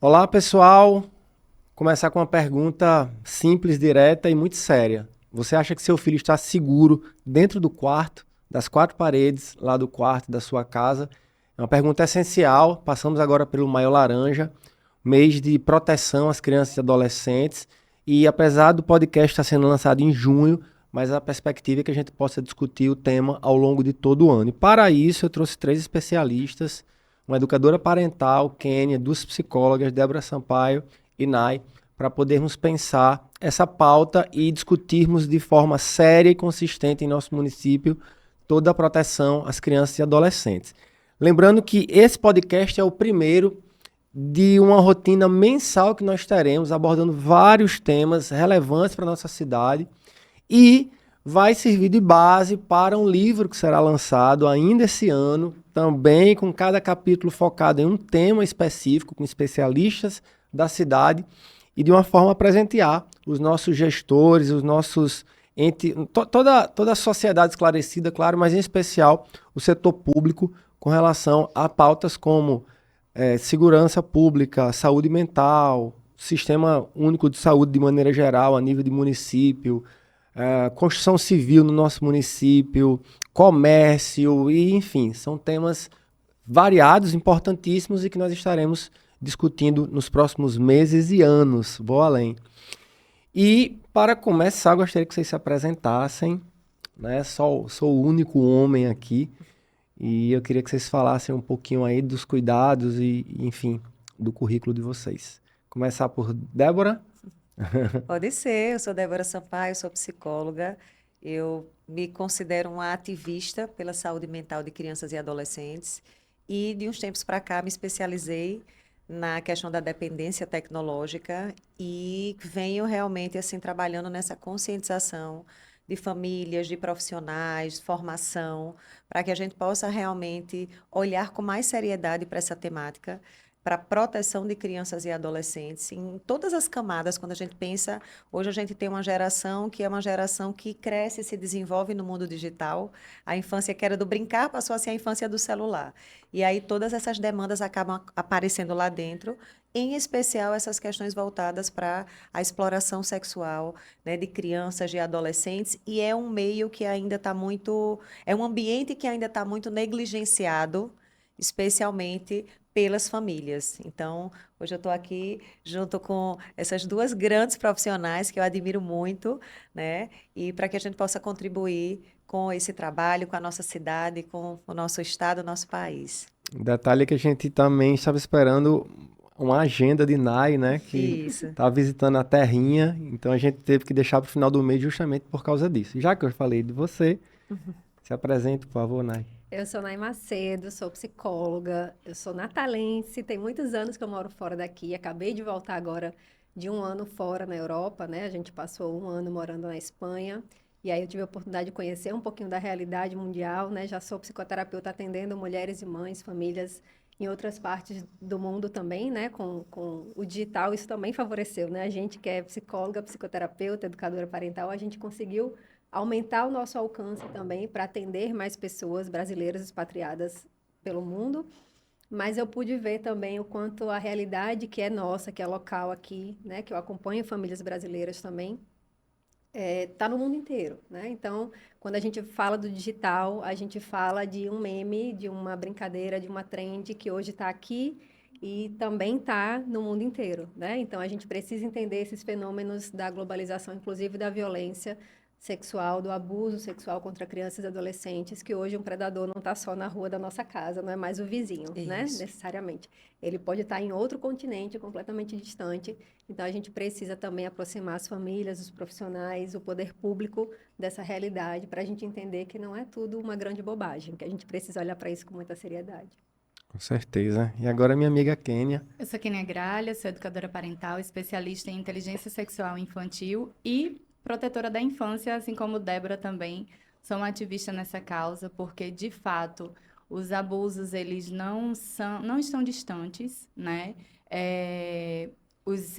Olá, pessoal. Começar com uma pergunta simples, direta e muito séria. Você acha que seu filho está seguro dentro do quarto, das quatro paredes, lá do quarto da sua casa? É uma pergunta essencial. Passamos agora pelo Maio Laranja, mês de proteção às crianças e adolescentes. E apesar do podcast estar sendo lançado em junho, mas a perspectiva é que a gente possa discutir o tema ao longo de todo o ano. E para isso, eu trouxe três especialistas, uma educadora parental, Kênia, duas psicólogas, Débora Sampaio e Nai, para podermos pensar essa pauta e discutirmos de forma séria e consistente em nosso município toda a proteção às crianças e adolescentes. Lembrando que esse podcast é o primeiro de uma rotina mensal que nós teremos, abordando vários temas relevantes para a nossa cidade e vai servir de base para um livro que será lançado ainda esse ano, também com cada capítulo focado em um tema específico, com especialistas da cidade e de uma forma a presentear os nossos gestores, os nossos toda a sociedade esclarecida, claro, mas em especial o setor público com relação a pautas como segurança pública, saúde mental, sistema único de saúde de maneira geral, a nível de município, construção civil no nosso município, comércio, e enfim, são temas variados, importantíssimos e que nós estaremos discutindo nos próximos meses e anos. Vou além. E para começar, gostaria que vocês se apresentassem, né? Sou o único homem aqui e eu queria que vocês falassem um pouquinho aí dos cuidados enfim, do currículo de vocês. Começar por Débora. Pode ser, eu sou Débora Sampaio, sou psicóloga. Eu me considero uma ativista pela saúde mental de crianças e adolescentes. E de uns tempos para cá me especializei na questão da dependência tecnológica e venho realmente assim trabalhando nessa conscientização de famílias, de profissionais, formação, para que a gente possa realmente olhar com mais seriedade para essa temática para a proteção de crianças e adolescentes em todas as camadas. Quando a gente pensa, hoje a gente tem uma geração que é uma geração que cresce e se desenvolve no mundo digital. A infância que era do brincar passou a ser a infância do celular. E aí todas essas demandas acabam aparecendo lá dentro, em especial essas questões voltadas para a exploração sexual, né, de crianças, de adolescentes, e é um meio que ainda está muito, é um ambiente que ainda está muito negligenciado, especialmente pelas famílias. Então, hoje eu estou aqui junto com essas duas grandes profissionais que eu admiro muito, né? E para que a gente possa contribuir com esse trabalho, com a nossa cidade, com o nosso estado, o nosso país. Detalhe que a gente também estava esperando uma agenda de Nai, né? Que Isso. estava visitando a terrinha, então a gente teve que deixar para o final do mês justamente por causa disso. Já que eu falei de você, se apresente, por favor, Nai. Eu sou Nay Macedo, sou psicóloga, eu sou natalense, tem muitos anos que eu moro fora daqui, acabei de voltar agora de um ano fora na Europa, né? A gente passou um ano morando na Espanha, e aí eu tive a oportunidade de conhecer um pouquinho da realidade mundial, né? Já sou psicoterapeuta atendendo mulheres e mães, famílias em outras partes do mundo também, né? Com o digital, isso também favoreceu, né? A gente que é psicóloga, psicoterapeuta, educadora parental, a gente conseguiu aumentar o nosso alcance também para atender mais pessoas brasileiras expatriadas pelo mundo, mas eu pude ver também o quanto a realidade que é nossa, que é local aqui, né, que eu acompanho famílias brasileiras também, está no mundo inteiro, né? Então, quando a gente fala do digital, a gente fala de um meme, de uma brincadeira, de uma trend que hoje está aqui e também está no mundo inteiro, né? Então, a gente precisa entender esses fenômenos da globalização, inclusive da violência sexual, do abuso sexual contra crianças e adolescentes, que hoje um predador não está só na rua da nossa casa, não é mais o vizinho, né? Isso. Necessariamente. Ele pode estar em outro continente, completamente distante. Então, a gente precisa também aproximar as famílias, os profissionais, o poder público dessa realidade, para a gente entender que não é tudo uma grande bobagem, que a gente precisa olhar para isso com muita seriedade. Com certeza. E agora minha amiga Kênia. Eu sou Kenia Gralha, sou educadora parental, especialista em inteligência sexual infantil e protetora da infância, assim como Débora também. Sou uma ativista nessa causa, porque, de fato, os abusos, eles não estão distantes, né?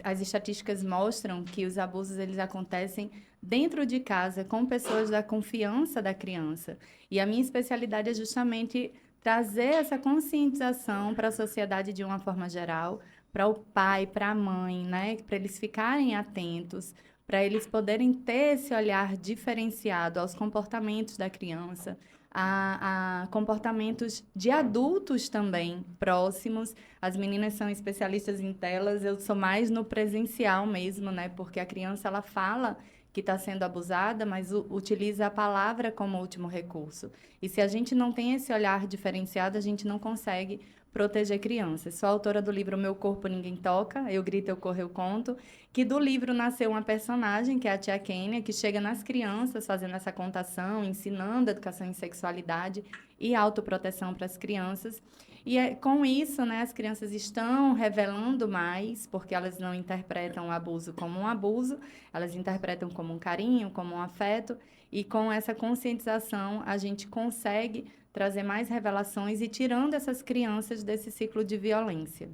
As estatísticas mostram que os abusos, eles acontecem dentro de casa, com pessoas da confiança da criança. E a minha especialidade é justamente trazer essa conscientização para a sociedade de uma forma geral, para o pai, para a mãe, né? Para eles ficarem atentos, para eles poderem ter esse olhar diferenciado aos comportamentos da criança, a comportamentos de adultos também próximos. As meninas são especialistas em telas, eu sou mais no presencial mesmo, né? Porque a criança, ela fala que está sendo abusada, mas utiliza a palavra como último recurso. E se a gente não tem esse olhar diferenciado, a gente não consegue proteger crianças. Sou autora do livro Meu Corpo Ninguém Toca, Eu Grito, Eu Corro, Eu Conto, que do livro nasceu uma personagem, que é a tia Kênia, que chega nas crianças fazendo essa contação, ensinando educação em sexualidade e autoproteção para as crianças. E com isso, né, as crianças estão revelando mais, porque elas não interpretam o abuso como um abuso, elas interpretam como um carinho, como um afeto, e com essa conscientização a gente consegue trazer mais revelações e tirando essas crianças desse ciclo de violência.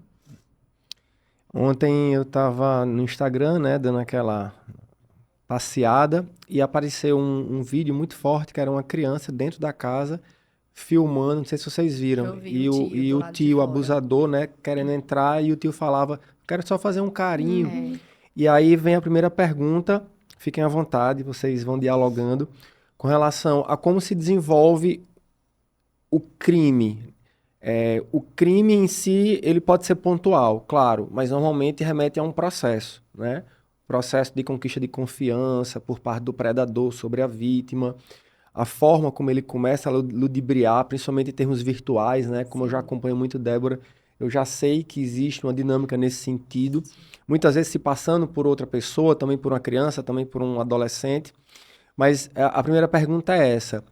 Ontem eu estava no Instagram, né, dando aquela passeada e apareceu um vídeo muito forte que era uma criança dentro da casa filmando, não sei se vocês viram, Eu vi e do o lado de tio fora. abusador, né, querendo entrar e o tio falava, quero só fazer um carinho. É. E aí vem a primeira pergunta, fiquem à vontade, vocês vão dialogando com relação a como se desenvolve o crime. O crime em si, ele pode ser pontual, claro, mas normalmente remete a um processo, né? Processo de conquista de confiança por parte do predador sobre a vítima, a forma como ele começa a ludibriar, principalmente em termos virtuais, né? Como eu já acompanho muito Débora, eu já sei que existe uma dinâmica nesse sentido, muitas vezes se passando por outra pessoa, também por uma criança, também por um adolescente, mas a primeira pergunta é essa: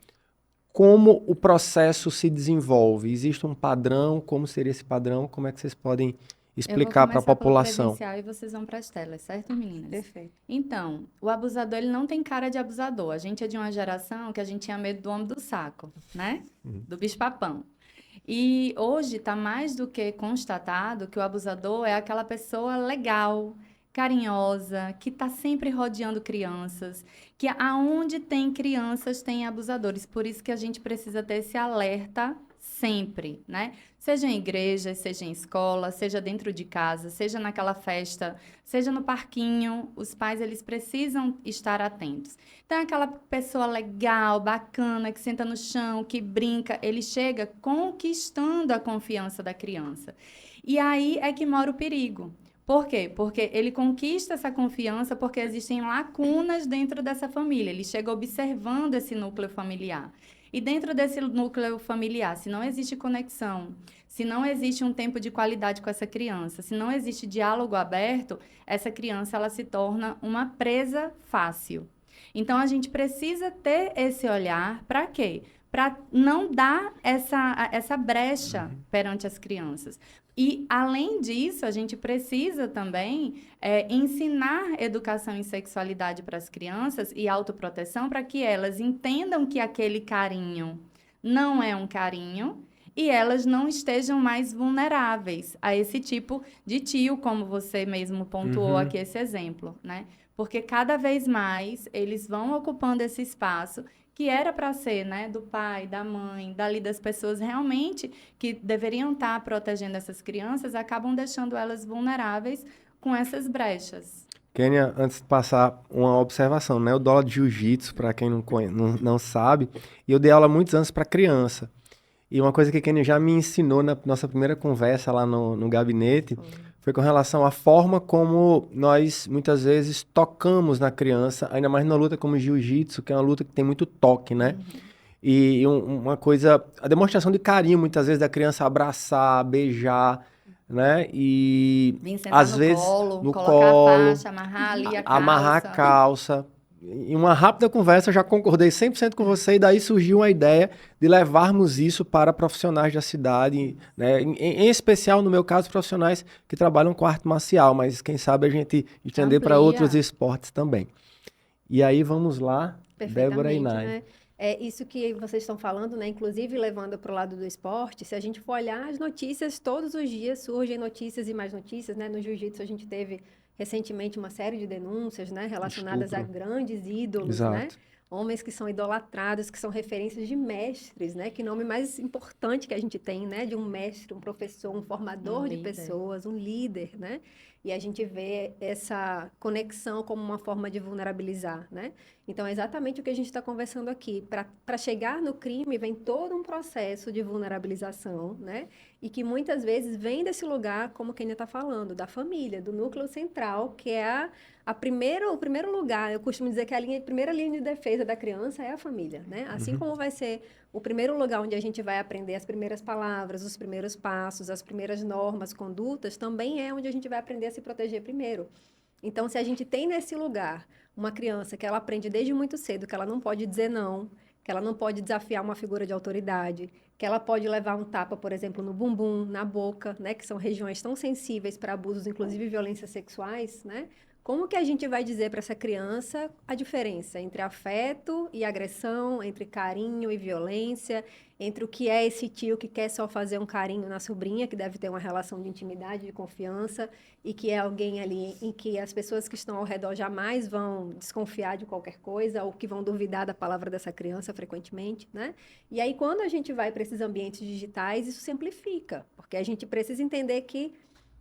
como o processo se desenvolve? Existe um padrão? Como seria esse padrão? Como é que vocês podem explicar para a Eu vou começar pelo população? presencial e vocês vão para as telas, certo, meninas? Perfeito. Então, o abusador, ele não tem cara de abusador. A gente é de uma geração que a gente tinha medo do homem do saco, né? Do bicho-papão. E hoje está mais do que constatado que o abusador é aquela pessoa legal, carinhosa, que está sempre rodeando crianças, que aonde tem crianças tem abusadores. Por isso que a gente precisa ter esse alerta sempre, né? Seja em igreja, seja em escola, seja dentro de casa, seja naquela festa, seja no parquinho, os pais, eles precisam estar atentos. Então, aquela pessoa legal, bacana, que senta no chão, que brinca, ele chega conquistando a confiança da criança. E aí é que mora o perigo. Por quê? Porque ele conquista essa confiança porque existem lacunas dentro dessa família. Ele chega observando esse núcleo familiar. E dentro desse núcleo familiar, se não existe conexão, se não existe um tempo de qualidade com essa criança, se não existe diálogo aberto, essa criança, ela se torna uma presa fácil. Então, a gente precisa ter esse olhar para quê? Para não dar essa brecha perante as crianças. E, além disso, a gente precisa também ensinar educação em sexualidade para as crianças e autoproteção para que elas entendam que aquele carinho não é um carinho e elas não estejam mais vulneráveis a esse tipo de tio, como você mesmo pontuou aqui esse exemplo, né? Porque cada vez mais eles vão ocupando esse espaço que era para ser, né, do pai, da mãe, dali das pessoas realmente que deveriam estar protegendo essas crianças, acabam deixando elas vulneráveis com essas brechas. Kênia, antes de passar uma observação, né? Eu dou aula de jiu-jitsu, para quem não sabe, e eu dei aula há muitos anos para criança. E uma coisa que a Kênia já me ensinou na nossa primeira conversa lá no gabinete foi com relação à forma como nós, muitas vezes, tocamos na criança, ainda mais na luta como jiu-jitsu, que é uma luta que tem muito toque, né? E uma coisa, a demonstração de carinho, muitas vezes, da criança abraçar, beijar, né? E Vim sentar às no vezes colo, no colocar colo, a faixa, amarrar ali a calça. amarrar a calça. Em uma rápida conversa, eu já concordei 100% com você, e daí surgiu a ideia de levarmos isso para profissionais da cidade, né? Em especial, no meu caso, profissionais que trabalham com arte marcial, mas quem sabe a gente estender para outros esportes também. E aí, vamos lá, Débora e Nai. Né? É isso que vocês estão falando, né? Inclusive levando para o lado do esporte, se a gente for olhar as notícias, todos os dias surgem notícias e mais notícias, né? No jiu-jitsu a gente teve recentemente uma série de denúncias, né, relacionadas a Estupro. grandes ídolos, né? Exato. Homens que são idolatrados, que são referências de mestres, né? Que nome mais importante que a gente tem, né? De um mestre, um professor, um formador de líder. pessoas, um líder, né? E a gente vê essa conexão como uma forma de vulnerabilizar, né? Então, é exatamente o que a gente está conversando aqui. Para chegar no crime, vem todo um processo de vulnerabilização, né? E que muitas vezes vem desse lugar, como a Kenia está falando, da família, do núcleo central, que é o primeiro lugar. Eu costumo dizer que a primeira linha de defesa da criança é a família, né? Assim como vai ser o primeiro lugar onde a gente vai aprender as primeiras palavras, os primeiros passos, as primeiras normas, condutas, também é onde a gente vai aprender a se proteger primeiro. Então, se a gente tem nesse lugar uma criança que ela aprende desde muito cedo que ela não pode dizer não, que ela não pode desafiar uma figura de autoridade, que ela pode levar um tapa, por exemplo, no bumbum, na boca, né, que são regiões tão sensíveis para abusos, inclusive violências sexuais, né? Como que a gente vai dizer para essa criança a diferença entre afeto e agressão, entre carinho e violência, entre o que é esse tio que quer só fazer um carinho na sobrinha, que deve ter uma relação de intimidade, de confiança, e que é alguém ali em que as pessoas que estão ao redor jamais vão desconfiar de qualquer coisa ou que vão duvidar da palavra dessa criança frequentemente, né? E aí, quando a gente vai para esses ambientes digitais, isso se amplifica, porque a gente precisa entender que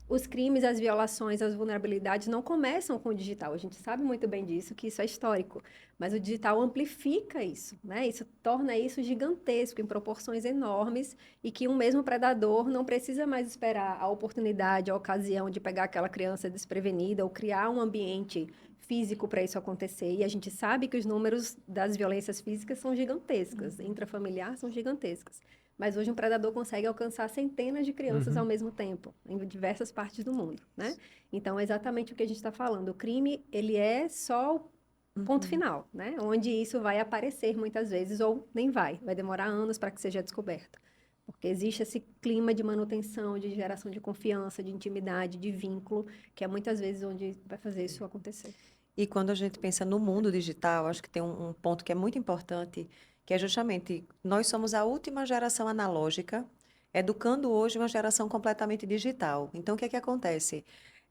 os crimes, as violações, as vulnerabilidades não começam com o digital. A gente sabe muito bem disso, que isso é histórico. Mas o digital amplifica isso, né? Isso torna isso gigantesco, em proporções enormes, e que um mesmo predador não precisa mais esperar a oportunidade, a ocasião de pegar aquela criança desprevenida ou criar um ambiente físico para isso acontecer. E a gente sabe que os números das violências físicas são gigantescas, intrafamiliar são gigantescas. Mas hoje um predador consegue alcançar centenas de crianças ao mesmo tempo, em diversas partes do mundo, né? Então, é exatamente o que a gente está falando. O crime, ele é só o ponto final, né? Onde isso vai aparecer muitas vezes, ou nem vai. Vai demorar anos para que seja descoberto. Porque existe esse clima de manutenção, de geração de confiança, de intimidade, de vínculo, que é muitas vezes onde vai fazer isso acontecer. E quando a gente pensa no mundo digital, acho que tem um ponto que é muito importante, que é justamente nós somos a última geração analógica, educando hoje uma geração completamente digital. Então, o que é que acontece?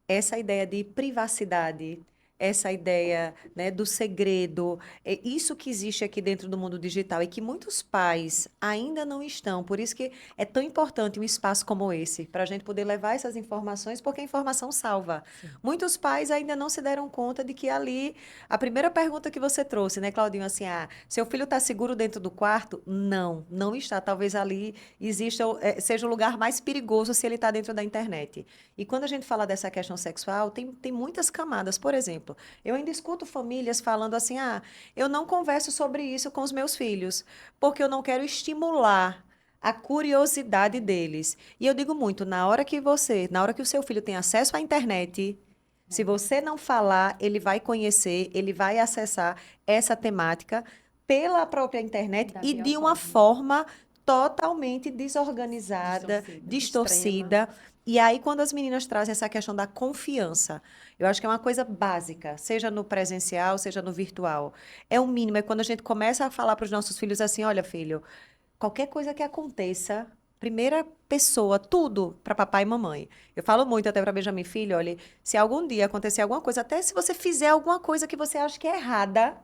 Essa ideia de privacidade, essa ideia, né, do segredo, é isso que existe aqui dentro do mundo digital e que muitos pais ainda não estão. Por isso que é tão importante um espaço como esse, para a gente poder levar essas informações, porque a informação salva. Muitos pais ainda não se deram conta de que ali, a primeira pergunta que você trouxe, né, Claudinho, assim, seu filho está seguro dentro do quarto? Não, não está. Talvez ali exista, seja o lugar mais perigoso se ele está dentro da internet. E quando a gente fala dessa questão sexual, tem muitas camadas. Por exemplo, eu ainda escuto famílias falando assim: eu não converso sobre isso com os meus filhos, porque eu não quero estimular a curiosidade deles. E eu digo muito, na hora que o seu filho tem acesso à internet, se você não falar, ele vai conhecer, ele vai acessar essa temática pela própria internet Da e pior de uma forma totalmente desorganizada, distorcida. E aí, quando as meninas trazem essa questão da confiança, eu acho que é uma coisa básica, seja no presencial, seja no virtual. É o mínimo, é quando a gente começa a falar para os nossos filhos assim: olha, filho, qualquer coisa que aconteça, primeira pessoa, tudo para papai e mamãe. Eu falo muito até para Benjamin, filho, olha, se algum dia acontecer alguma coisa, até se você fizer alguma coisa que você acha que é errada,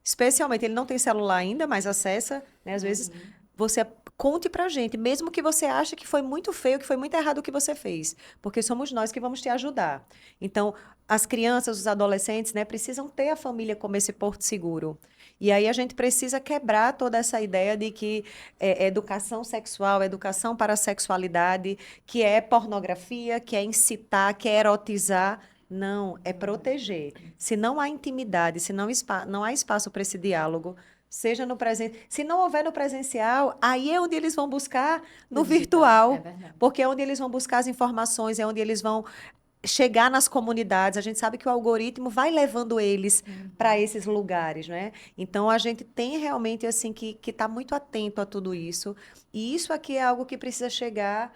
especialmente, ele não tem celular ainda, mas acessa, né? Às vezes, você conte pra gente, mesmo que você ache que foi muito feio, que foi muito errado o que você fez, porque somos nós que vamos te ajudar. Então, as crianças, os adolescentes, né, precisam ter a família como esse porto seguro. E aí a gente precisa quebrar toda essa ideia de que educação sexual, educação para a sexualidade, que é pornografia, que é incitar, que é erotizar. Não, é proteger. Se não há intimidade, se não há espaço para esse diálogo, seja no presente. Se não houver no presencial, aí é onde eles vão buscar no virtual. É verdade. Porque é onde eles vão buscar as informações, é onde eles vão chegar nas comunidades. A gente sabe que o algoritmo vai levando eles para esses lugares, né? Então, a gente tem realmente assim que estar muito atento a tudo isso. E isso aqui é algo que precisa chegar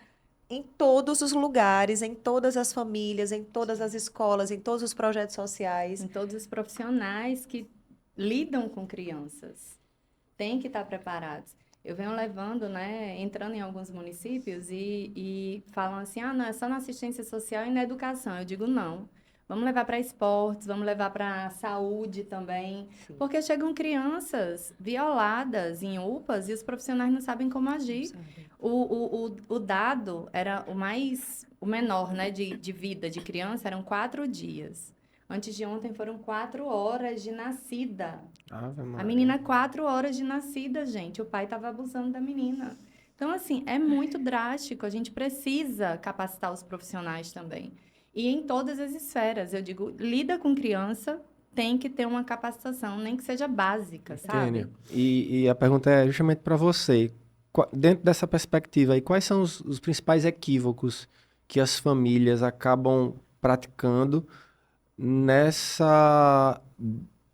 em todos os lugares, em todas as famílias, em todas as escolas, em todos os projetos sociais. Em todos os profissionais que lidam com crianças. Têm que estar preparados. Eu venho levando, né, entrando em alguns municípios e falam assim: não, é só na assistência social e na educação. Eu digo: não. Vamos levar para esportes, vamos levar para saúde também. Sim. Porque chegam crianças violadas em UPAs e os profissionais não sabem como agir. Sabe? O dado era o menor, né, de vida de criança, eram 4 dias. Antes de ontem foram 4 horas de nascida. Ave A Maria. menina, 4 horas de nascida, gente. O pai estava abusando da menina. Então, assim, é muito drástico. A gente precisa capacitar os profissionais também. E em todas as esferas. Eu digo, lida com criança, tem que ter uma capacitação, nem que seja básica, sabe? Tênia, e a pergunta é justamente para você. Dentro dessa perspectiva aí, quais são os principais equívocos que as famílias acabam praticando nessa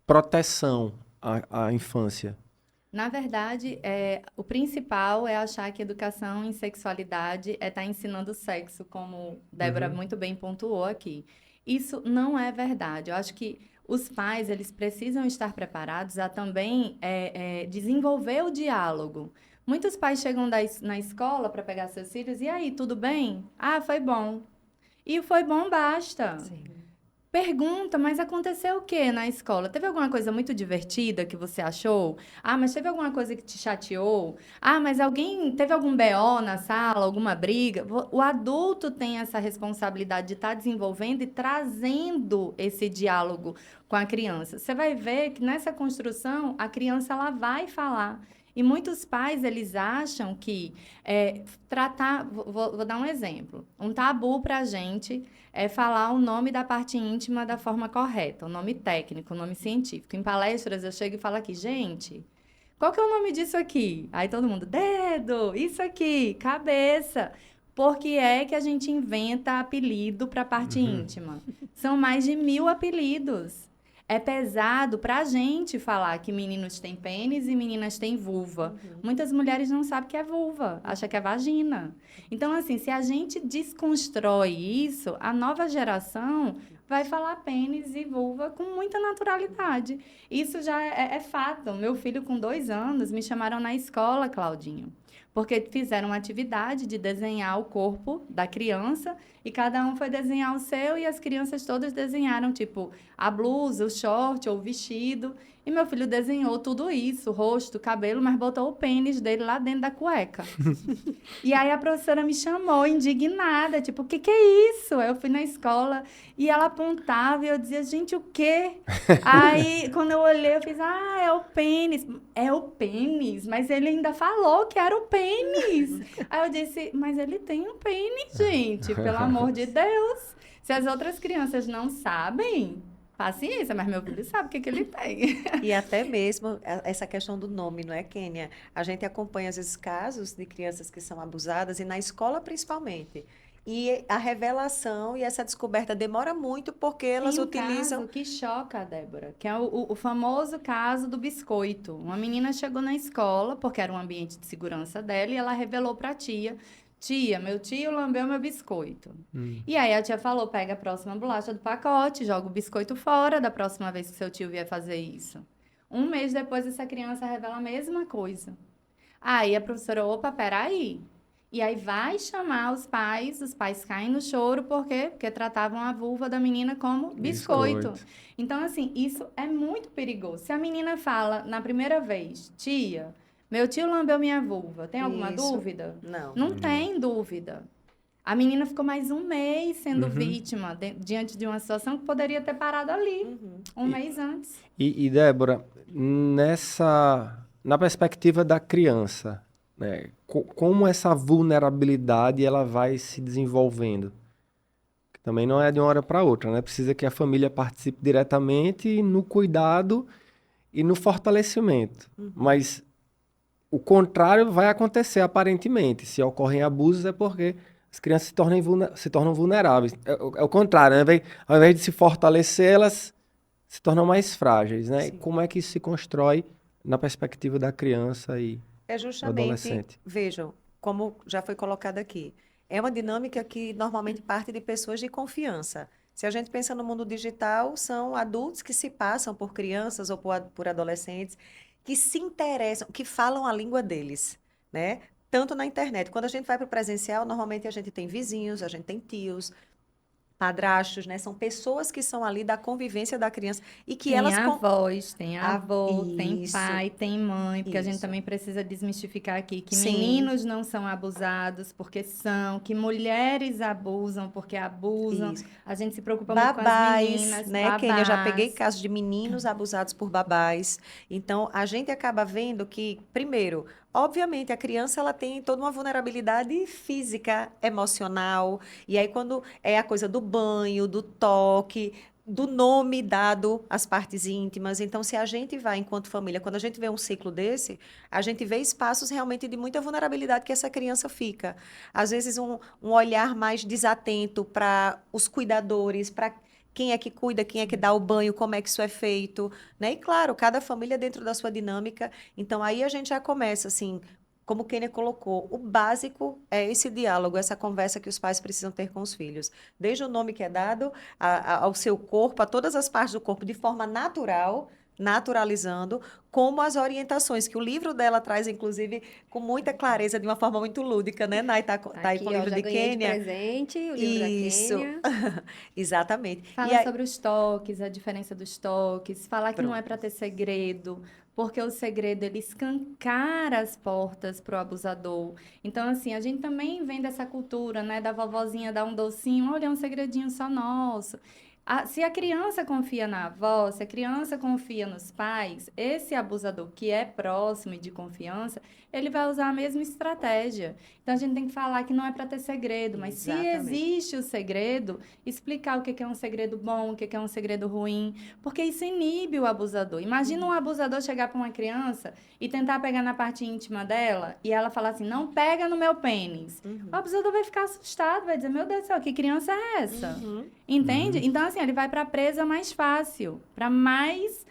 proteção à infância? Na verdade, o principal é achar que educação em sexualidade é estar ensinando sexo, como Débora muito bem pontuou aqui. Isso não é verdade. Eu acho que os pais, eles precisam estar preparados a também desenvolver o diálogo. Muitos pais chegam na escola para pegar seus filhos, e aí, tudo bem? Ah, foi bom. E o foi bom basta. Sim. Pergunta, mas aconteceu o que na escola? Teve alguma coisa muito divertida que você achou? Ah, mas teve alguma coisa que te chateou? Ah, mas alguém teve algum BO na sala, alguma briga? O adulto tem essa responsabilidade de estar desenvolvendo e trazendo esse diálogo com a criança. Você vai ver que nessa construção a criança ela vai falar. E muitos pais, eles acham que vou dar um exemplo. Um tabu para a gente é falar o nome da parte íntima da forma correta, o nome técnico, o nome científico. Em palestras eu chego e falo aqui, gente, qual que é o nome disso aqui? Aí todo mundo, dedo, isso aqui, cabeça. Por que é que a gente inventa apelido para a parte íntima? São mais de 1000 apelidos. É pesado para a gente falar que meninos têm pênis e meninas têm vulva. Muitas mulheres não sabem que é vulva, acham que é vagina. Então, assim, se a gente desconstrói isso, a nova geração vai falar pênis e vulva com muita naturalidade. Isso já é fato. Meu filho, com 2 anos, me chamaram na escola, Claudinho, porque fizeram uma atividade de desenhar o corpo da criança e cada um foi desenhar o seu e as crianças todas desenharam, tipo, a blusa, o short ou o vestido. E meu filho desenhou tudo isso, rosto, cabelo, mas botou o pênis dele lá dentro da cueca. E aí a professora me chamou, indignada, tipo, o que que é isso? Eu fui na escola e ela apontava e eu dizia, gente, o quê? Aí, quando eu olhei, eu fiz, ah, é o pênis. É o pênis, mas ele ainda falou que era o pênis. Aí eu disse, mas ele tem um pênis, gente, pelo amor de Deus. Se as outras crianças não sabem, paciência, mas meu filho sabe o que que ele tem. E até mesmo essa questão do nome, não é, Kênia? A gente acompanha, às vezes, casos de crianças que são abusadas, e na escola principalmente. E a revelação e essa descoberta demora muito porque elas Tem um utilizam. caso que choca, Débora, que é o famoso caso do biscoito. Uma menina chegou na escola, porque era um ambiente de segurança dela, e ela revelou para a tia, tia, meu tio lambeu meu biscoito. E aí a tia falou, pega a próxima bolacha do pacote, joga o biscoito fora da próxima vez que seu tio vier fazer isso. 1 mês depois, essa criança revela a mesma coisa. Aí a professora, opa, peraí. E aí vai chamar os pais caem no choro, por quê? Porque tratavam a vulva da menina como biscoito. Então, assim, isso é muito perigoso. Se a menina fala na primeira vez, tia, meu tio lambeu minha vulva, tem alguma Isso. dúvida? Não. Não tem dúvida. A menina ficou mais 1 mês sendo vítima diante de uma situação que poderia ter parado ali, 1 mês antes. E Débora, na perspectiva da criança, né, como essa vulnerabilidade ela vai se desenvolvendo? Que também não é de uma hora para outra, né? Precisa que a família participe diretamente no cuidado e no fortalecimento. Mas o contrário vai acontecer aparentemente. Se ocorrem abusos é porque as crianças se tornam vulneráveis. É o contrário, né? Ao invés de se fortalecer, elas se tornam mais frágeis, né? E Sim. como é que isso se constrói na perspectiva da criança e É do justamente, adolescente? vejam, como já foi colocado aqui, é uma dinâmica que normalmente parte de pessoas de confiança. Se a gente pensa no mundo digital, são adultos que se passam por crianças ou por adolescentes que se interessam, que falam a língua deles, né? Tanto na internet. Quando a gente vai para o presencial, normalmente a gente tem vizinhos, a gente tem tios, padrastos, né? São pessoas que são ali da convivência da criança e que Tem elas... avós, tem Ah, avô, tem isso, pai, tem mãe, porque a gente isso. também precisa desmistificar aqui que Sim. meninos não são abusados porque são, que mulheres abusam porque abusam. Isso. A gente se preocupa muito com as Babás, meninas, né, Kênia? Eu já peguei babás. casos de meninos abusados por babás. Então, a gente acaba vendo que, primeiro, obviamente, a criança ela tem toda uma vulnerabilidade física, emocional. E aí, quando é a coisa do banho, do toque, do nome dado às partes íntimas. Então, se a gente vai, enquanto família, quando a gente vê um ciclo desse, a gente vê espaços realmente de muita vulnerabilidade que essa criança fica. Às vezes, um olhar mais desatento para os cuidadores, para quem é que cuida, quem é que dá o banho, como é que isso é feito, né? E claro, cada família dentro da sua dinâmica. Então aí a gente já começa assim, como o Kênia colocou, o básico é esse diálogo, essa conversa que os pais precisam ter com os filhos. Desde o nome que é dado ao seu corpo, a todas as partes do corpo, de forma natural, naturalizando, como as orientações, que o livro dela traz, inclusive, com muita clareza, de uma forma muito lúdica, né, Nai? Tá Tá aí com aqui, o ó, livro já de ganhei de Kênia. presente o livro da Isso, Quênia. exatamente. E Fala aí, sobre os toques, a diferença dos toques, falar que não é pronto. para ter segredo, porque o segredo ele escancara as portas para o abusador. Então, assim, a gente também vem dessa cultura, né, da vovozinha dar um docinho, olha, é um segredinho só nosso. Se a criança confia na avó, se a criança confia nos pais, esse abusador que é próximo e de confiança, ele vai usar a mesma estratégia. Então, a gente tem que falar que não é para ter segredo, mas se Exatamente. existe o segredo, explicar o que é um segredo bom, o que é um segredo ruim, porque isso inibe o abusador. Imagina um abusador chegar para uma criança e tentar pegar na parte íntima dela e ela falar assim, não pega no meu pênis. O abusador vai ficar assustado, vai dizer, meu Deus do céu, que criança é essa? Uhum. Entende? Então, assim, ele vai para a presa mais fácil, para mais...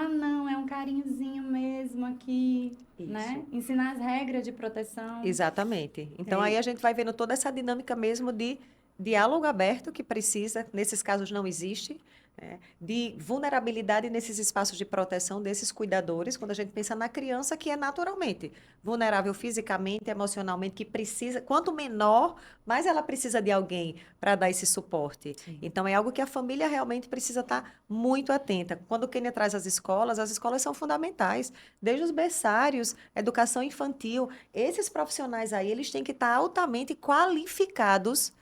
não, é um carinhozinho mesmo aqui, né? Isso. Ensinar as regras de proteção. Exatamente. Então, É. aí a gente vai vendo toda essa dinâmica mesmo de diálogo aberto, que precisa, nesses casos não existe, né? De vulnerabilidade nesses espaços de proteção desses cuidadores, quando a gente pensa na criança que é naturalmente vulnerável fisicamente, emocionalmente, que precisa, quanto menor, mais ela precisa de alguém para dar esse suporte. Sim. Então, é algo que a família realmente precisa estar muito atenta. Quando o Kênia traz as escolas são fundamentais, desde os berçários, educação infantil. Esses profissionais aí, eles têm que estar altamente qualificados,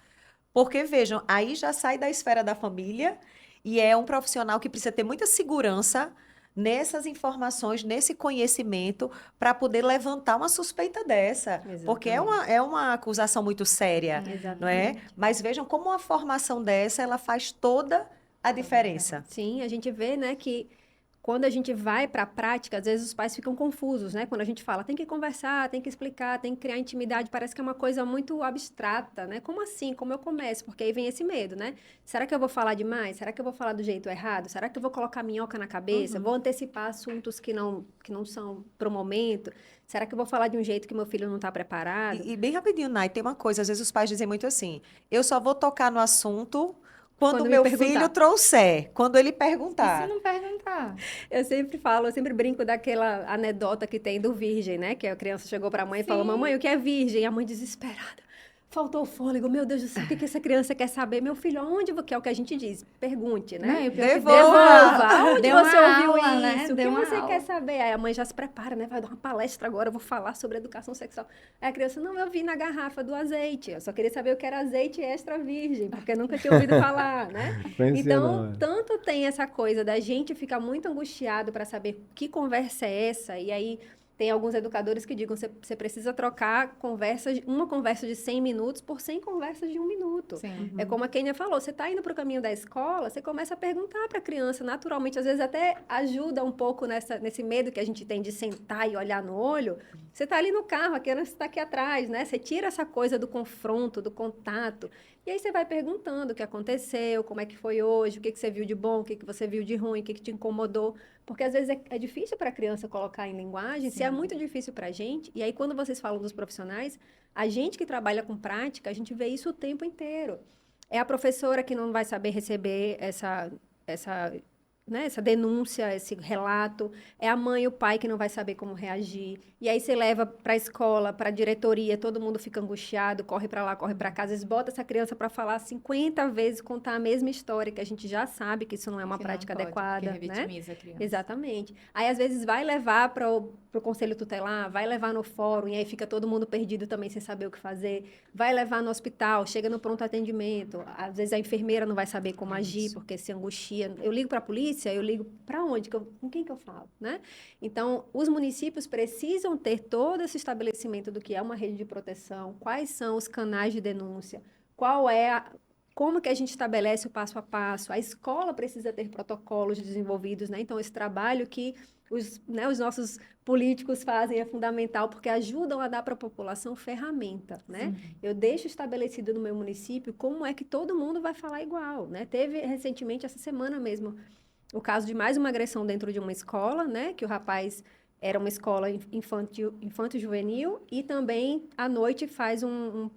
porque, vejam, aí já sai da esfera da família e é um profissional que precisa ter muita segurança nessas informações, nesse conhecimento, para poder levantar uma suspeita dessa. Porque Exatamente. é uma acusação muito séria, não é? Exatamente. Mas vejam como uma formação dessa, ela faz toda a diferença. Sim, a gente vê, né, que quando a gente vai para a prática, às vezes os pais ficam confusos, né? Quando a gente fala, tem que conversar, tem que explicar, tem que criar intimidade, parece que é uma coisa muito abstrata, né? Como assim? Como eu começo? Porque aí vem esse medo, né? Será que eu vou falar demais? Será que eu vou falar do jeito errado? Será que eu vou colocar minhoca na cabeça? Vou antecipar assuntos que não são pro momento? Será que eu vou falar de um jeito que meu filho não está preparado? E bem rapidinho, Nai, tem uma coisa, às vezes os pais dizem muito assim, eu só vou tocar no assunto quando Quando me meu perguntar. filho trouxer, quando ele E se perguntar. não perguntar? Eu sempre falo, eu sempre brinco daquela anedota que tem do virgem, né? Que a criança chegou pra mãe e falou, Sim. mamãe, o que é virgem? E a mãe desesperada. Faltou o fôlego, meu Deus do céu, o que que essa criança quer saber? Meu filho, aonde, que é o que a gente diz? Pergunte, né? Não, e o pior é que Devolva. Aonde deu uma você ouviu aula, né? isso? O que Deu uma você aula. quer saber? Aí a mãe já se prepara, né? Vai dar uma palestra agora, eu vou falar sobre educação sexual. Aí a criança, não, eu vi na garrafa do azeite. Eu só queria saber o que era azeite extra virgem, porque eu nunca tinha ouvido falar, né? Conhecia Então, não. tanto tem essa coisa da gente ficar muito angustiado para saber que conversa é essa, e aí tem alguns educadores que digam, você precisa trocar uma conversa de 100 minutos por 100 conversas de 1 minuto. Sim. É como a Kênia falou, você está indo para o caminho da escola, você começa a perguntar para a criança, naturalmente, às vezes até ajuda um pouco nesse medo que a gente tem de sentar e olhar no olho. Você está ali no carro, a criança está aqui atrás, né? Você tira essa coisa do confronto, do contato, e aí você vai perguntando o que aconteceu, como é que foi hoje, o que você viu de bom, o que você viu de ruim, o que te incomodou. Porque às vezes é difícil para a criança colocar em linguagem, se é muito difícil para a gente. E aí, quando vocês falam dos profissionais, a gente que trabalha com prática, a gente vê isso o tempo inteiro. É a professora que não vai saber receber essa né, essa denúncia, esse relato, é a mãe e o pai que não vai saber como reagir. E aí você leva para a escola, para a diretoria, todo mundo fica angustiado, corre para lá, corre para cá, às vezes bota essa criança para falar 50 vezes, contar a mesma história, que a gente já sabe que isso não é uma Que prática não pode, adequada, porque né? revitimiza a criança. Exatamente. Aí, às vezes, vai levar para o conselho tutelar, vai levar no fórum, e aí fica todo mundo perdido também, sem saber o que fazer. Vai levar no hospital, chega no pronto atendimento. Às vezes, a enfermeira não vai saber como agir, porque se angustia. Eu ligo para a polícia, eu ligo para onde? Com quem que eu falo, né? Então, os municípios precisam ter todo esse estabelecimento do que é uma rede de proteção, quais são os canais de denúncia, como que a gente estabelece o passo a passo? A escola precisa ter protocolos desenvolvidos, né? Então, esse trabalho que os nossos políticos fazem é fundamental, porque ajudam a dar para a população ferramenta, né? Eu deixo estabelecido no meu município como é que todo mundo vai falar igual, né? Teve recentemente, essa semana mesmo, o caso de mais uma agressão dentro de uma escola, né? Que o rapaz era uma escola infanto-juvenil e também, à noite, faz um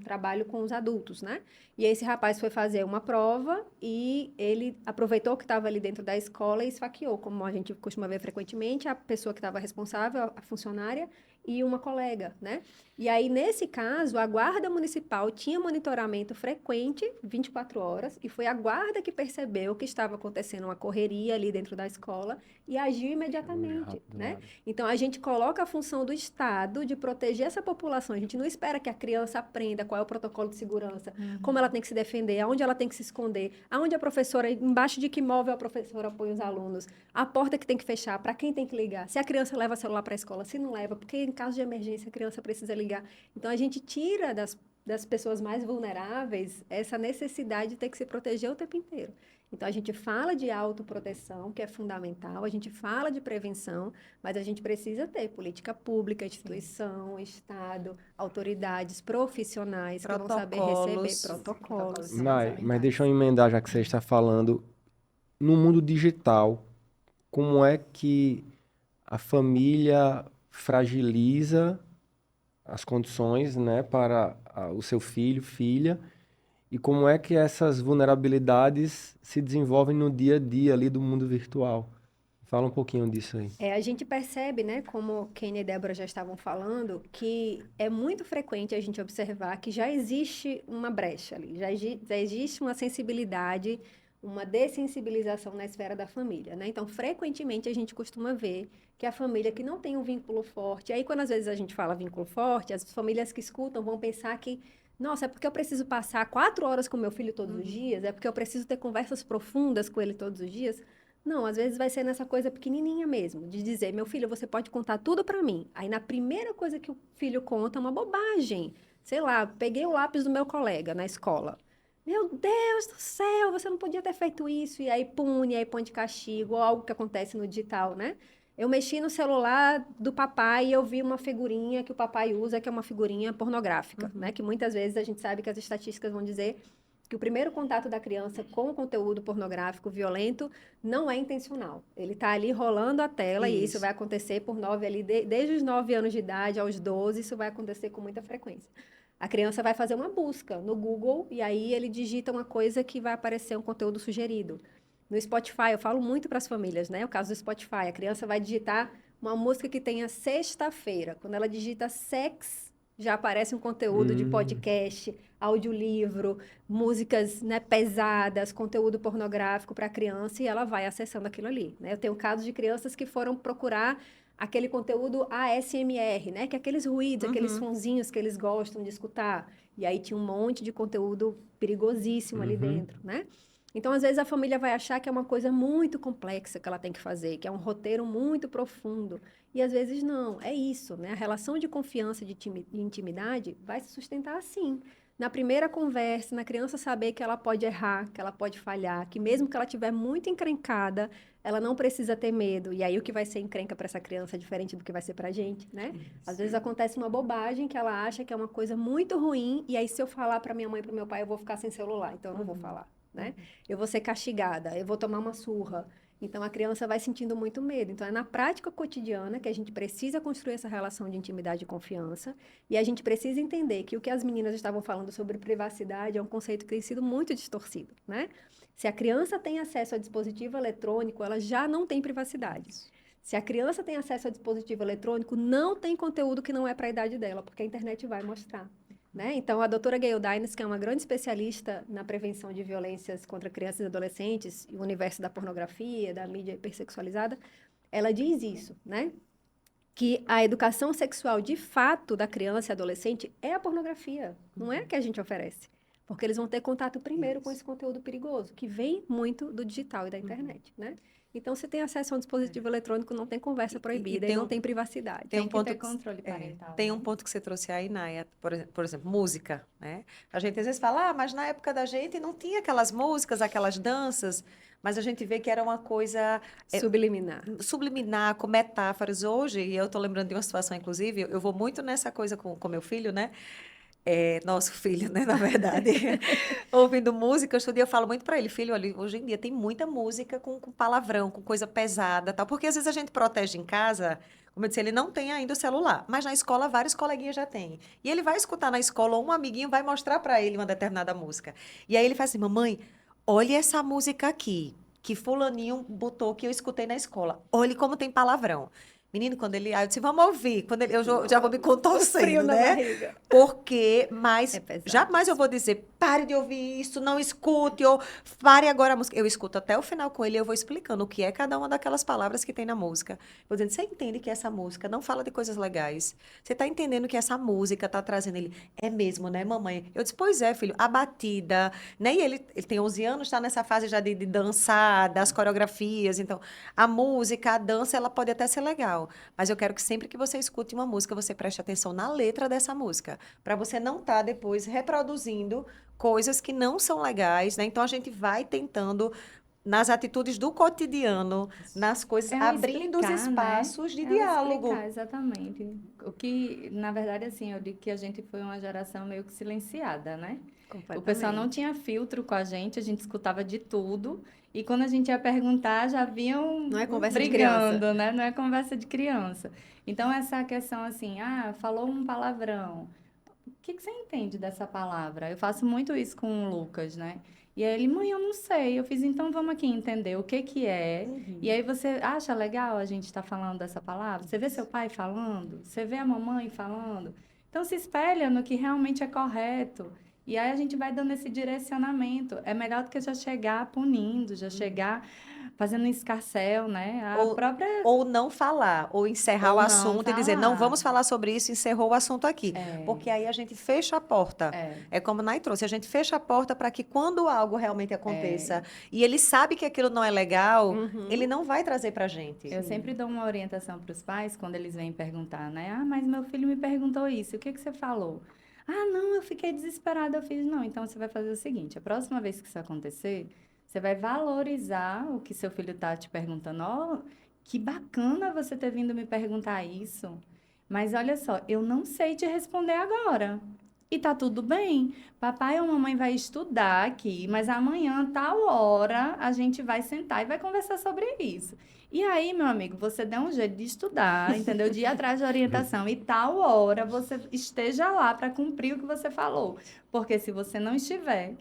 trabalho com os adultos, né? E esse rapaz foi fazer uma prova e ele aproveitou que estava ali dentro da escola e esfaqueou, como a gente costuma ver frequentemente, a pessoa que estava responsável, a funcionária, e uma colega, né? E aí, nesse caso, a guarda municipal tinha monitoramento frequente, 24 horas, e foi a guarda que percebeu que estava acontecendo uma correria ali dentro da escola e agiu imediatamente, né? Então, a gente coloca a função do Estado de proteger essa população. A gente não espera que a criança aprenda qual é o protocolo de segurança, como ela tem que se defender, aonde ela tem que se esconder, aonde a professora, embaixo de que móvel a professora põe os alunos, a porta que tem que fechar, para quem tem que ligar, se a criança leva celular para a escola, se não leva, porque em caso de emergência a criança precisa ligar. Então, a gente tira das pessoas mais vulneráveis essa necessidade de ter que se proteger o tempo inteiro. Então, a gente fala de autoproteção, que é fundamental, a gente fala de prevenção, mas a gente precisa ter política pública, instituição, Estado, autoridades profissionais que vão saber receber protocolos. Mas deixa eu emendar, já que você está falando, no mundo digital, como é que a família fragiliza as condições, né, para o seu filho, filha, e como é que essas vulnerabilidades se desenvolvem no dia a dia ali do mundo virtual? Fala um pouquinho disso aí. A gente percebe, né, como Kênia e Débora já estavam falando, que é muito frequente a gente observar que já existe uma brecha ali, já existe uma sensibilidade, uma dessensibilização na esfera da família, né? Então, frequentemente a gente costuma ver que a família que não tem um vínculo forte, aí quando às vezes a gente fala vínculo forte, as famílias que escutam vão pensar que, nossa, é porque eu preciso passar 4 horas com meu filho todos os dias, é porque eu preciso ter conversas profundas com ele todos os dias. Não, às vezes vai ser nessa coisa pequenininha mesmo, de dizer, meu filho, você pode contar tudo para mim. Aí na primeira coisa que o filho conta é uma bobagem. Sei lá, peguei o lápis do meu colega na escola. Meu Deus do céu, você não podia ter feito isso. E aí pune, aí põe de castigo, ou algo que acontece no digital, né? Eu mexi no celular do papai e eu vi uma figurinha que o papai usa, que é uma figurinha pornográfica, né? Que muitas vezes a gente sabe que as estatísticas vão dizer que o primeiro contato da criança com o conteúdo pornográfico violento não é intencional. Ele está ali rolando a tela e isso vai acontecer por desde os 9 anos de idade aos 12, isso vai acontecer com muita frequência. A criança vai fazer uma busca no Google e aí ele digita uma coisa que vai aparecer um conteúdo sugerido. No Spotify, eu falo muito para as famílias, né? O caso do Spotify, a criança vai digitar uma música que tenha sexta-feira. Quando ela digita sex, já aparece um conteúdo de podcast, audiolivro, músicas, né, pesadas, conteúdo pornográfico para a criança e ela vai acessando aquilo ali, né? Eu tenho casos de crianças que foram procurar aquele conteúdo ASMR, né? Que é aqueles ruídos, aqueles sonzinhos que eles gostam de escutar. E aí tinha um monte de conteúdo perigosíssimo ali dentro, né? Então, às vezes, a família vai achar que é uma coisa muito complexa que ela tem que fazer, que é um roteiro muito profundo. E, às vezes, não. É isso, né? A relação de confiança e de intimidade vai se sustentar assim. Na primeira conversa, na criança saber que ela pode errar, que ela pode falhar, que mesmo que ela estiver muito encrencada, ela não precisa ter medo. E aí, o que vai ser encrenca para essa criança é diferente do que vai ser para a gente, né? Às vezes, acontece uma bobagem que ela acha que é uma coisa muito ruim, e aí, se eu falar para minha mãe e para o meu pai, eu vou ficar sem celular. Então, eu não vou falar. Né? Eu vou ser castigada, eu vou tomar uma surra. Então, a criança vai sentindo muito medo. Então, é na prática cotidiana que a gente precisa construir essa relação de intimidade e confiança. E a gente precisa entender que o que as meninas estavam falando sobre privacidade é um conceito que tem sido muito distorcido, né? Se a criança tem acesso a dispositivo eletrônico, ela já não tem privacidade. Se a criança tem acesso a dispositivo eletrônico, não tem conteúdo que não é para a idade dela, porque a internet vai mostrar. Né? Então, a doutora Gayle Dines, que é uma grande especialista na prevenção de violências contra crianças e adolescentes, e o universo da pornografia, da mídia hipersexualizada, ela diz isso, né? Que a educação sexual, de fato, da criança e adolescente é a pornografia, não é a que a gente oferece. Porque eles vão ter contato primeiro com esse conteúdo perigoso, que vem muito do digital e da internet, né? Então, se tem acesso a um dispositivo eletrônico, não tem conversa proibida e não tem privacidade. Tem um que ponto ter controle parental. tem um ponto que você trouxe aí, Naya, por exemplo, música, né? A gente às vezes fala, mas na época da gente não tinha aquelas músicas, aquelas danças, mas a gente vê que era uma coisa subliminar, com metáforas. Hoje, e eu estou lembrando de uma situação, inclusive, eu vou muito nessa coisa com meu filho, né? Nosso filho, né, na verdade, ouvindo música, eu falo muito para ele, filho, olha, hoje em dia tem muita música com palavrão, com coisa pesada, tal, porque às vezes a gente protege em casa, como eu disse, ele não tem ainda o celular, mas na escola vários coleguinhas já têm. E ele vai escutar na escola, ou um amiguinho vai mostrar para ele uma determinada música. E aí ele faz assim, mamãe, olha essa música aqui, que fulaninho botou, que eu escutei na escola. Olhe como tem palavrão. Menino, quando ele... Aí eu disse, vamos ouvir. Quando ele, já vou me contorcendo, né? Porque, mas jamais eu vou dizer, pare de ouvir isso, não escute, ou pare agora a música. Eu escuto até o final com ele e eu vou explicando o que é cada uma daquelas palavras que tem na música. Vou dizendo, você entende que essa música não fala de coisas legais? Você está entendendo que essa música está trazendo ele? É mesmo, né, mamãe? Eu disse, pois é, filho, a batida, né? E ele tem 11 anos, está nessa fase já de dançar, das coreografias. Então, a música, a dança, ela pode até ser legal. Mas eu quero que sempre que você escute uma música, você preste atenção na letra dessa música, para você não estar depois reproduzindo coisas que não são legais, né? Então a gente vai tentando nas atitudes do cotidiano, nas coisas, abrindo os espaços de diálogo. Explicar, exatamente. O que, na verdade, assim, eu digo que a gente foi uma geração meio que silenciada, né? O pessoal não tinha filtro com a gente escutava de tudo. E quando a gente ia perguntar, já vinham não é conversa brigando, de criança, né? Não é conversa de criança. Então, essa questão assim, falou um palavrão. O que você entende dessa palavra? Eu faço muito isso com o Lucas, né? E aí ele, mãe, eu não sei. Eu fiz, então vamos aqui entender o que é. Uhum. E aí você acha legal a gente estar falando dessa palavra? Você vê seu pai falando? Você vê a mamãe falando? Então se espelha no que realmente é correto. E aí a gente vai dando esse direcionamento. É melhor do que já chegar punindo, já chegar fazendo um escarcéu, né? Ou não falar, ou encerrar o assunto e dizer, não vamos falar sobre isso, encerrou o assunto aqui. Porque aí a gente fecha a porta. É como Nai trouxe, a gente fecha a porta para que quando algo realmente aconteça e ele sabe que aquilo não é legal, ele não vai trazer para a gente. Eu sempre dou uma orientação para os pais quando eles vêm perguntar, né? Mas meu filho me perguntou isso, o que você falou? Não, eu fiquei desesperada. Eu fiz, não, então você vai fazer o seguinte, a próxima vez que isso acontecer, você vai valorizar o que seu filho está te perguntando. Que bacana você ter vindo me perguntar isso. Mas olha só, eu não sei te responder agora. E tá tudo bem. Papai ou mamãe vai estudar aqui, mas amanhã, tal hora, a gente vai sentar e vai conversar sobre isso. E aí, meu amigo, você dá um jeito de estudar, entendeu? De ir atrás de orientação. E tal hora você esteja lá para cumprir o que você falou. Porque se você não estiver,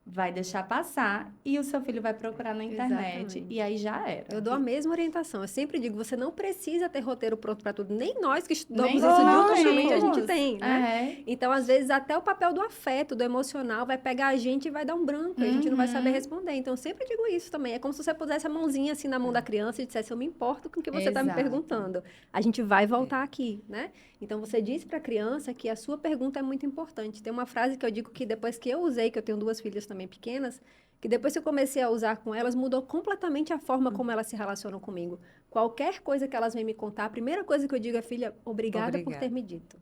vai deixar passar e o seu filho vai procurar na internet. Exatamente. E aí já era. Eu dou a mesma orientação. Eu sempre digo, você não precisa ter roteiro pronto para tudo. Nem nós que estudamos Nem isso nós. justamente a gente tem, né? É. Então, às vezes, até o papel do afeto, do emocional, vai pegar a gente e vai dar um branco. E a gente não vai saber responder. Então, eu sempre digo isso também. É como se você pusesse a mãozinha assim na mão da criança e dissesse, eu me importo com o que você está me perguntando. A gente vai voltar aqui, né? Então, você disse para a criança que a sua pergunta é muito importante. Tem uma frase que eu digo que depois que eu usei, que eu tenho 2 filhas também pequenas, que depois que eu comecei a usar com elas, mudou completamente a forma como elas se relacionam comigo. Qualquer coisa que elas vêm me contar, a primeira coisa que eu digo é, filha, obrigada por ter me dito.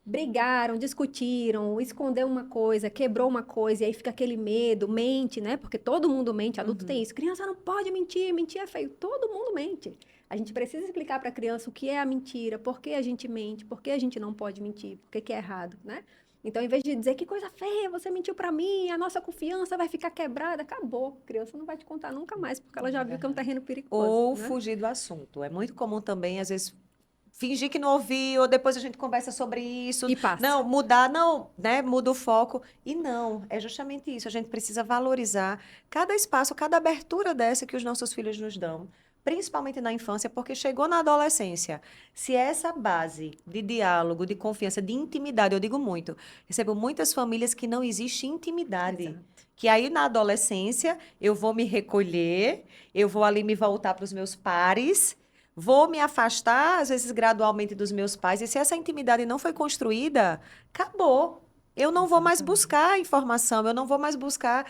Brigaram, discutiram, escondeu uma coisa, quebrou uma coisa, e aí fica aquele medo, mente, né? Porque todo mundo mente, adulto tem isso. Criança não pode mentir, mentir é feio. Todo mundo mente. A gente precisa explicar para a criança o que é a mentira, por que a gente mente, por que a gente não pode mentir, por que é errado, né? Então, em vez de dizer que coisa feia, você mentiu pra mim, a nossa confiança vai ficar quebrada, acabou. A criança não vai te contar nunca mais, porque ela já viu que é um terreno perigoso, Ou né? fugir do assunto. É muito comum também, às vezes, fingir que não ouviu, ou depois a gente conversa sobre isso. E passa. Não, mudar, não, né? Muda o foco. E não, é justamente isso. A gente precisa valorizar cada espaço, cada abertura dessa que os nossos filhos nos dão. Principalmente na infância, porque chegou na adolescência. Se essa base de diálogo, de confiança, de intimidade, eu digo muito, recebo muitas famílias que não existe intimidade. Exato. Que aí na adolescência eu vou me recolher, eu vou ali me voltar para os meus pares, vou me afastar, às vezes gradualmente, dos meus pais. E se essa intimidade não foi construída, acabou. Eu não vou mais Exatamente. buscar informação, eu não vou mais buscar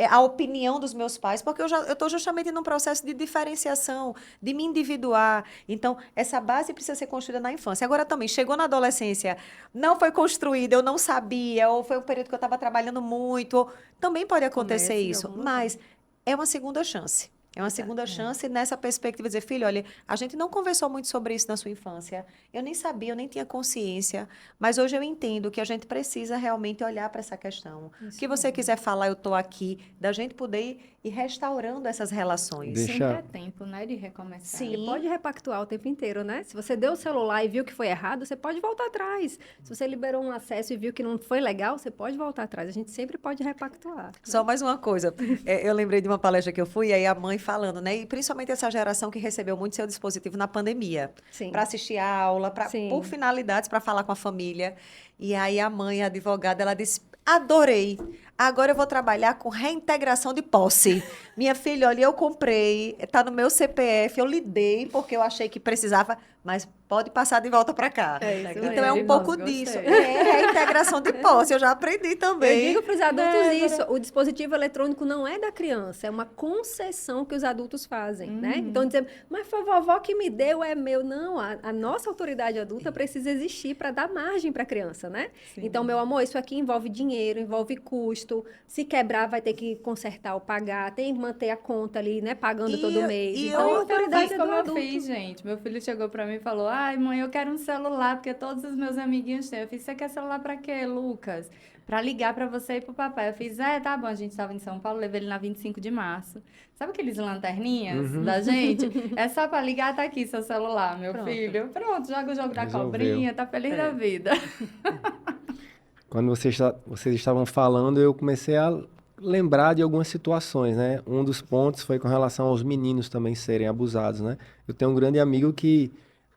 a opinião dos meus pais, porque eu estou justamente num processo de diferenciação, de me individuar. Então, essa base precisa ser construída na infância. Agora também, chegou na adolescência, não foi construída, eu não sabia, ou foi um período que eu estava trabalhando muito, também pode acontecer Comece de isso, algum lugar. mas é uma segunda chance. É uma segunda chance nessa perspectiva de dizer, filho, olha, a gente não conversou muito sobre isso na sua infância. Eu nem sabia, eu nem tinha consciência, mas hoje eu entendo que a gente precisa realmente olhar para essa questão. O Isso que você mesmo. quiser falar, eu estou aqui, da gente poder ir restaurando essas relações. Deixa- Sempre é tempo, né, de recomeçar. Sim. Você pode repactuar o tempo inteiro, né? Se você deu o celular e viu que foi errado, você pode voltar atrás. Se você liberou um acesso e viu que não foi legal, você pode voltar atrás. A gente sempre pode repactuar. Só mais uma coisa. Eu lembrei de uma palestra que eu fui, e aí a mãe falando, né? E principalmente essa geração que recebeu muito seu dispositivo na pandemia. Sim. Para assistir a aula, Sim. por finalidades, para falar com a família. E aí a mãe, a advogada, ela disse: adorei. Agora eu vou trabalhar com reintegração de posse. Minha filha, olha, eu comprei, está no meu CPF, eu lidei porque eu achei que precisava, mas pode passar de volta para cá. É isso Então mesmo. é um pouco Gostei. disso. É reintegração de posse, eu já aprendi também. Eu digo para os adultos Débora. isso, o dispositivo eletrônico não é da criança, é uma concessão que os adultos fazem, né? Então, dizer, mas foi a vovó que me deu, é meu. Não, a nossa autoridade adulta precisa existir para dar margem para a criança, né? Sim. Então, meu amor, isso aqui envolve dinheiro, envolve custo, se quebrar vai ter que consertar ou pagar, tem que manter a conta ali, né, pagando todo mês. e Então, a eu autoridade fiz é do como eu adulto. fiz, gente. Meu filho chegou pra mim e falou: ai, mãe, eu quero um celular, porque todos os meus amiguinhos têm. Eu fiz: você quer celular pra quê, Lucas? Pra ligar pra você e pro papai. Eu fiz: tá bom, a gente tava em São Paulo, levei ele na 25 de março. Sabe aqueles lanterninhas da gente? É só pra ligar, tá aqui seu celular, meu Pronto. filho. Pronto, joga o jogo da Resolveu. cobrinha, tá feliz da vida. Quando vocês estavam falando, eu comecei a lembrar de algumas situações, né? Um dos pontos foi com relação aos meninos também serem abusados, né? Eu tenho um grande amigo que,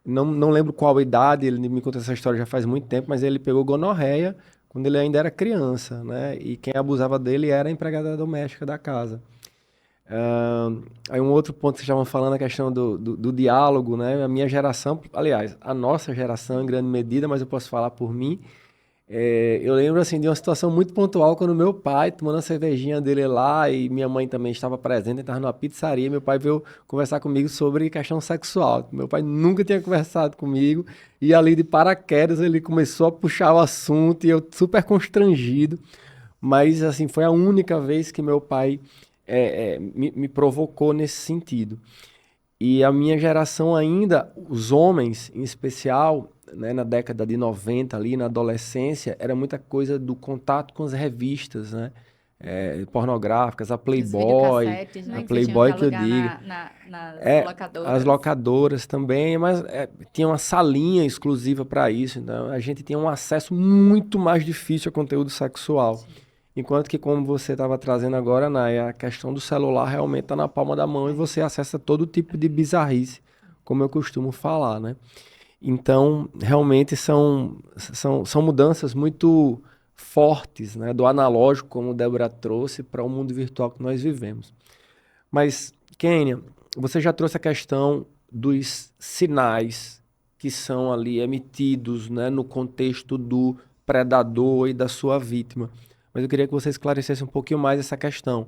não lembro qual idade, ele me conta essa história já faz muito tempo, mas ele pegou gonorreia quando ele ainda era criança, né? E quem abusava dele era a empregada doméstica da casa. Aí um outro ponto que vocês estavam falando, a questão do diálogo, né? A minha geração, aliás, a nossa geração em grande medida, mas eu posso falar por mim, eu lembro assim de uma situação muito pontual quando meu pai, tomando a cervejinha dele lá, e minha mãe também estava presente, estava numa pizzaria, meu pai veio conversar comigo sobre questão sexual. Meu pai nunca tinha conversado comigo, e ali de paraquedas ele começou a puxar o assunto, e eu super constrangido, mas assim, foi a única vez que meu pai me provocou nesse sentido. E a minha geração ainda, os homens em especial, né, na década de 90 ali, na adolescência, era muita coisa do contato com as revistas, né? Pornográficas, a Os Playboy, videocassetes, né, a que vocês tinham Playboy que que eu alugar digo. nas locadoras. As locadoras também, mas tinha uma salinha exclusiva para isso, então a gente tinha um acesso muito mais difícil a conteúdo sexual. Enquanto que, como você estava trazendo agora, Nay, a questão do celular realmente está na palma da mão e você acessa todo tipo de bizarrice, como eu costumo falar, né? Então, realmente são mudanças muito fortes, né? Do analógico, como o Débora trouxe, para o mundo virtual que nós vivemos. Mas, Kênia, você já trouxe a questão dos sinais que são ali emitidos, né, no contexto do predador e da sua vítima. Mas eu queria que você esclarecesse um pouquinho mais essa questão.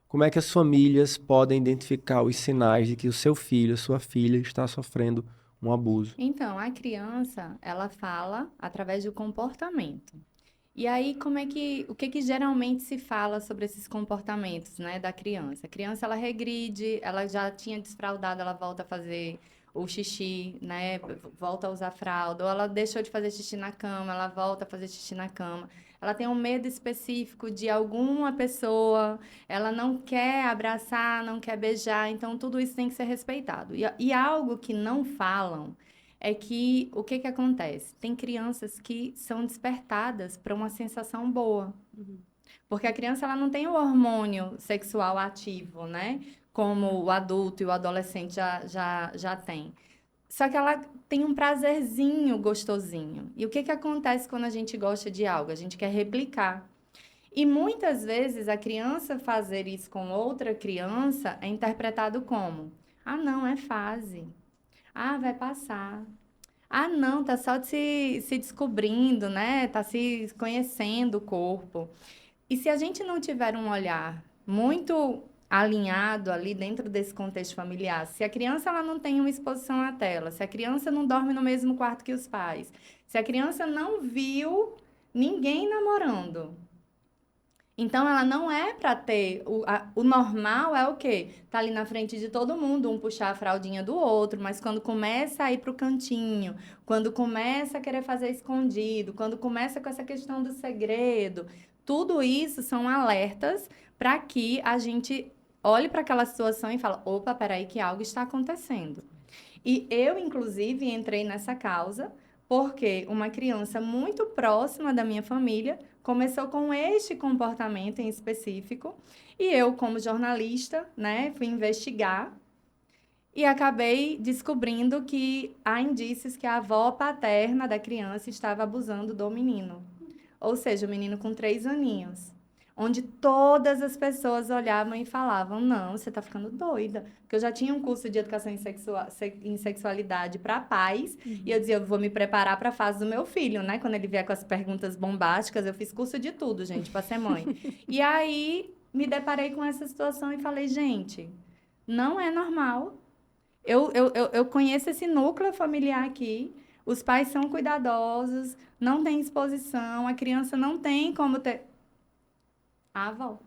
Como é que as famílias podem identificar os sinais de que o seu filho, a sua filha, está sofrendo um abuso? Então, a criança, ela fala através do comportamento. E aí, o que geralmente se fala sobre esses comportamentos, né, da criança? A criança, ela regride, ela já tinha desfraudado, ela volta a fazer o xixi, né? Volta a usar fralda, ou ela deixou de fazer xixi na cama, ela volta a fazer xixi na cama. Ela tem um medo específico de alguma pessoa, ela não quer abraçar, não quer beijar, então tudo isso tem que ser respeitado. E algo que não falam é que o que acontece? Tem crianças que são despertadas para uma sensação boa. Porque a criança ela não tem o hormônio sexual ativo, né? Como o adulto e o adolescente já tem. Só que ela tem um prazerzinho gostosinho. E o que acontece quando a gente gosta de algo? A gente quer replicar. E muitas vezes a criança fazer isso com outra criança é interpretado como: ah, não, é fase. Ah, vai passar. Ah, não, tá só se descobrindo, né? Tá se conhecendo o corpo. E se a gente não tiver um olhar muito alinhado ali dentro desse contexto familiar, se a criança ela não tem uma exposição à tela, se a criança não dorme no mesmo quarto que os pais, se a criança não viu ninguém namorando, então ela não é para ter o normal é o quê? Tá ali na frente de todo mundo, um puxar a fraldinha do outro, mas quando começa a ir pro cantinho, quando começa a querer fazer escondido, quando começa com essa questão do segredo, tudo isso são alertas para que a gente olhe para aquela situação e fale: opa, peraí, que algo está acontecendo. E eu, inclusive, entrei nessa causa porque uma criança muito próxima da minha família começou com este comportamento em específico e eu, como jornalista, né, fui investigar e acabei descobrindo que há indícios que a avó paterna da criança estava abusando do menino. Ou seja, o menino com 3 aninhos. Onde todas as pessoas olhavam e falavam: não, você está ficando doida. Porque eu já tinha um curso de educação em sexualidade para pais, e eu dizia: eu vou me preparar para a fase do meu filho, né? Quando ele vier com as perguntas bombásticas, eu fiz curso de tudo, gente, para ser mãe. E aí me deparei com essa situação e falei: gente, não é normal. Eu conheço esse núcleo familiar aqui. Os pais são cuidadosos, não tem exposição, a criança não tem como ter. Ah, avó.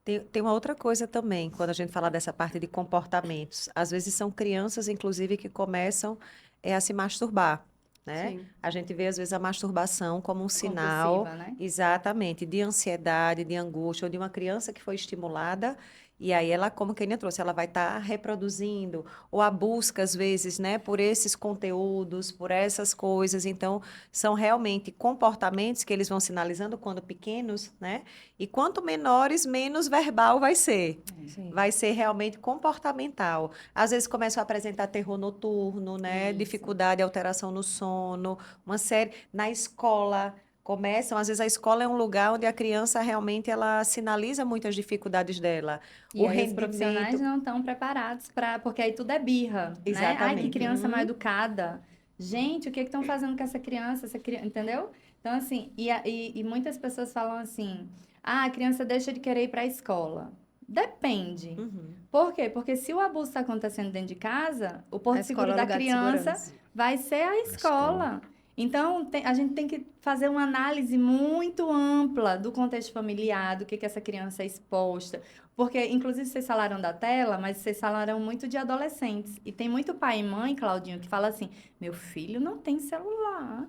Tem uma outra coisa também, quando a gente fala dessa parte de comportamentos. Às vezes são crianças, inclusive, que começam a se masturbar, né? Sim. A gente vê, às vezes, a masturbação como um sinal, Compulsiva, né? exatamente, de ansiedade, de angústia, ou de uma criança que foi estimulada, e aí ela, como que nem trouxe, ela vai estar reproduzindo, ou a busca, às vezes, né, por esses conteúdos, por essas coisas. Então, são realmente comportamentos que eles vão sinalizando quando pequenos, né? E quanto menores, menos verbal vai ser. Sim. Vai ser realmente comportamental. Às vezes começam a apresentar terror noturno, né? Isso. Dificuldade, alteração no sono, uma série. Na escola, começam, às vezes a escola é um lugar onde a criança realmente ela sinaliza muitas dificuldades dela. E aí os profissionais não estão preparados para, porque aí tudo é birra, né? Ai, que Exatamente. criança mal educada. Gente, o que estão fazendo com essa criança? Entendeu? Então, assim, e muitas pessoas falam assim: ah, a criança deixa de querer ir para a escola. Depende. Uhum. Por quê? Porque se o abuso está acontecendo dentro de casa, o A porto escola seguro é da lugar de criança segurança. vai ser a escola. Então, a gente tem que fazer uma análise muito ampla do contexto familiar, do que essa criança é exposta. Porque, inclusive, vocês falaram da tela, mas vocês falaram muito de adolescentes. E tem muito pai e mãe, Claudinho, que fala assim: meu filho não tem celular,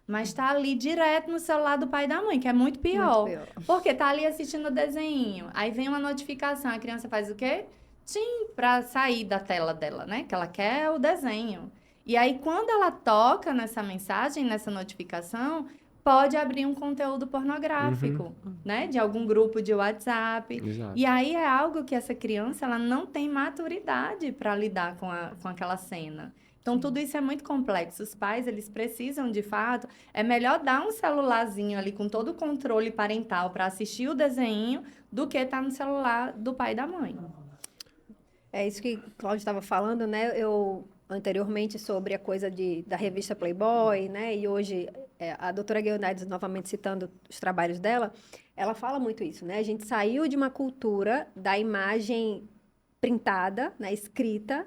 mas está ali direto no celular do pai e da mãe, que é muito pior. Muito pior. Porque tá ali assistindo o desenho. Aí vem uma notificação, a criança faz o quê? Tchim, pra sair da tela dela, né? Que ela quer o desenho. E aí, quando ela toca nessa mensagem, nessa notificação, pode abrir um conteúdo pornográfico, né? De algum grupo de WhatsApp. Exato. E aí é algo que essa criança ela não tem maturidade para lidar com aquela cena. Então, tudo isso é muito complexo. Os pais, eles precisam, de fato, é melhor dar um celularzinho ali com todo o controle parental para assistir o desenho do que estar no celular do pai e da mãe. É isso que o Cláudio estava falando, né? Eu, anteriormente, sobre a coisa da revista Playboy, né? E hoje, a doutora Guilherme, novamente citando os trabalhos dela, ela fala muito isso, né? A gente saiu de uma cultura da imagem printada, né? Escrita,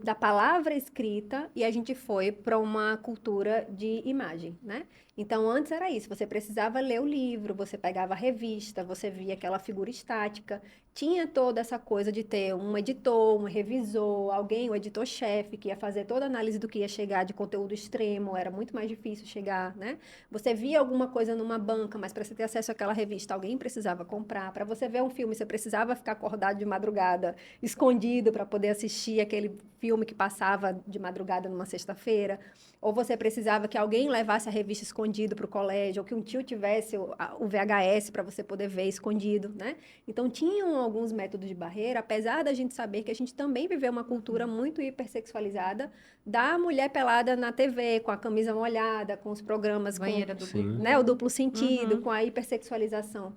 da palavra escrita, e a gente foi para uma cultura de imagem, né? Então, antes era isso, você precisava ler o livro, você pegava a revista, você via aquela figura estática, tinha toda essa coisa de ter um editor, um revisor, alguém, o editor-chefe, que ia fazer toda a análise do que ia chegar de conteúdo extremo, era muito mais difícil chegar, né? Você via alguma coisa numa banca, mas para você ter acesso àquela revista, alguém precisava comprar. Para você ver um filme, você precisava ficar acordado de madrugada, escondido, para poder assistir aquele filme que passava de madrugada numa sexta-feira. Ou você precisava que alguém levasse a revista escondido para o colégio, ou que um tio tivesse o VHS para você poder ver escondido, né? Então, tinham alguns métodos de barreira, apesar da gente saber que a gente também viveu uma cultura muito hipersexualizada da mulher pelada na TV, com a camisa molhada, com os programas, Banheira com, dupla. né, o duplo sentido, com a hipersexualização.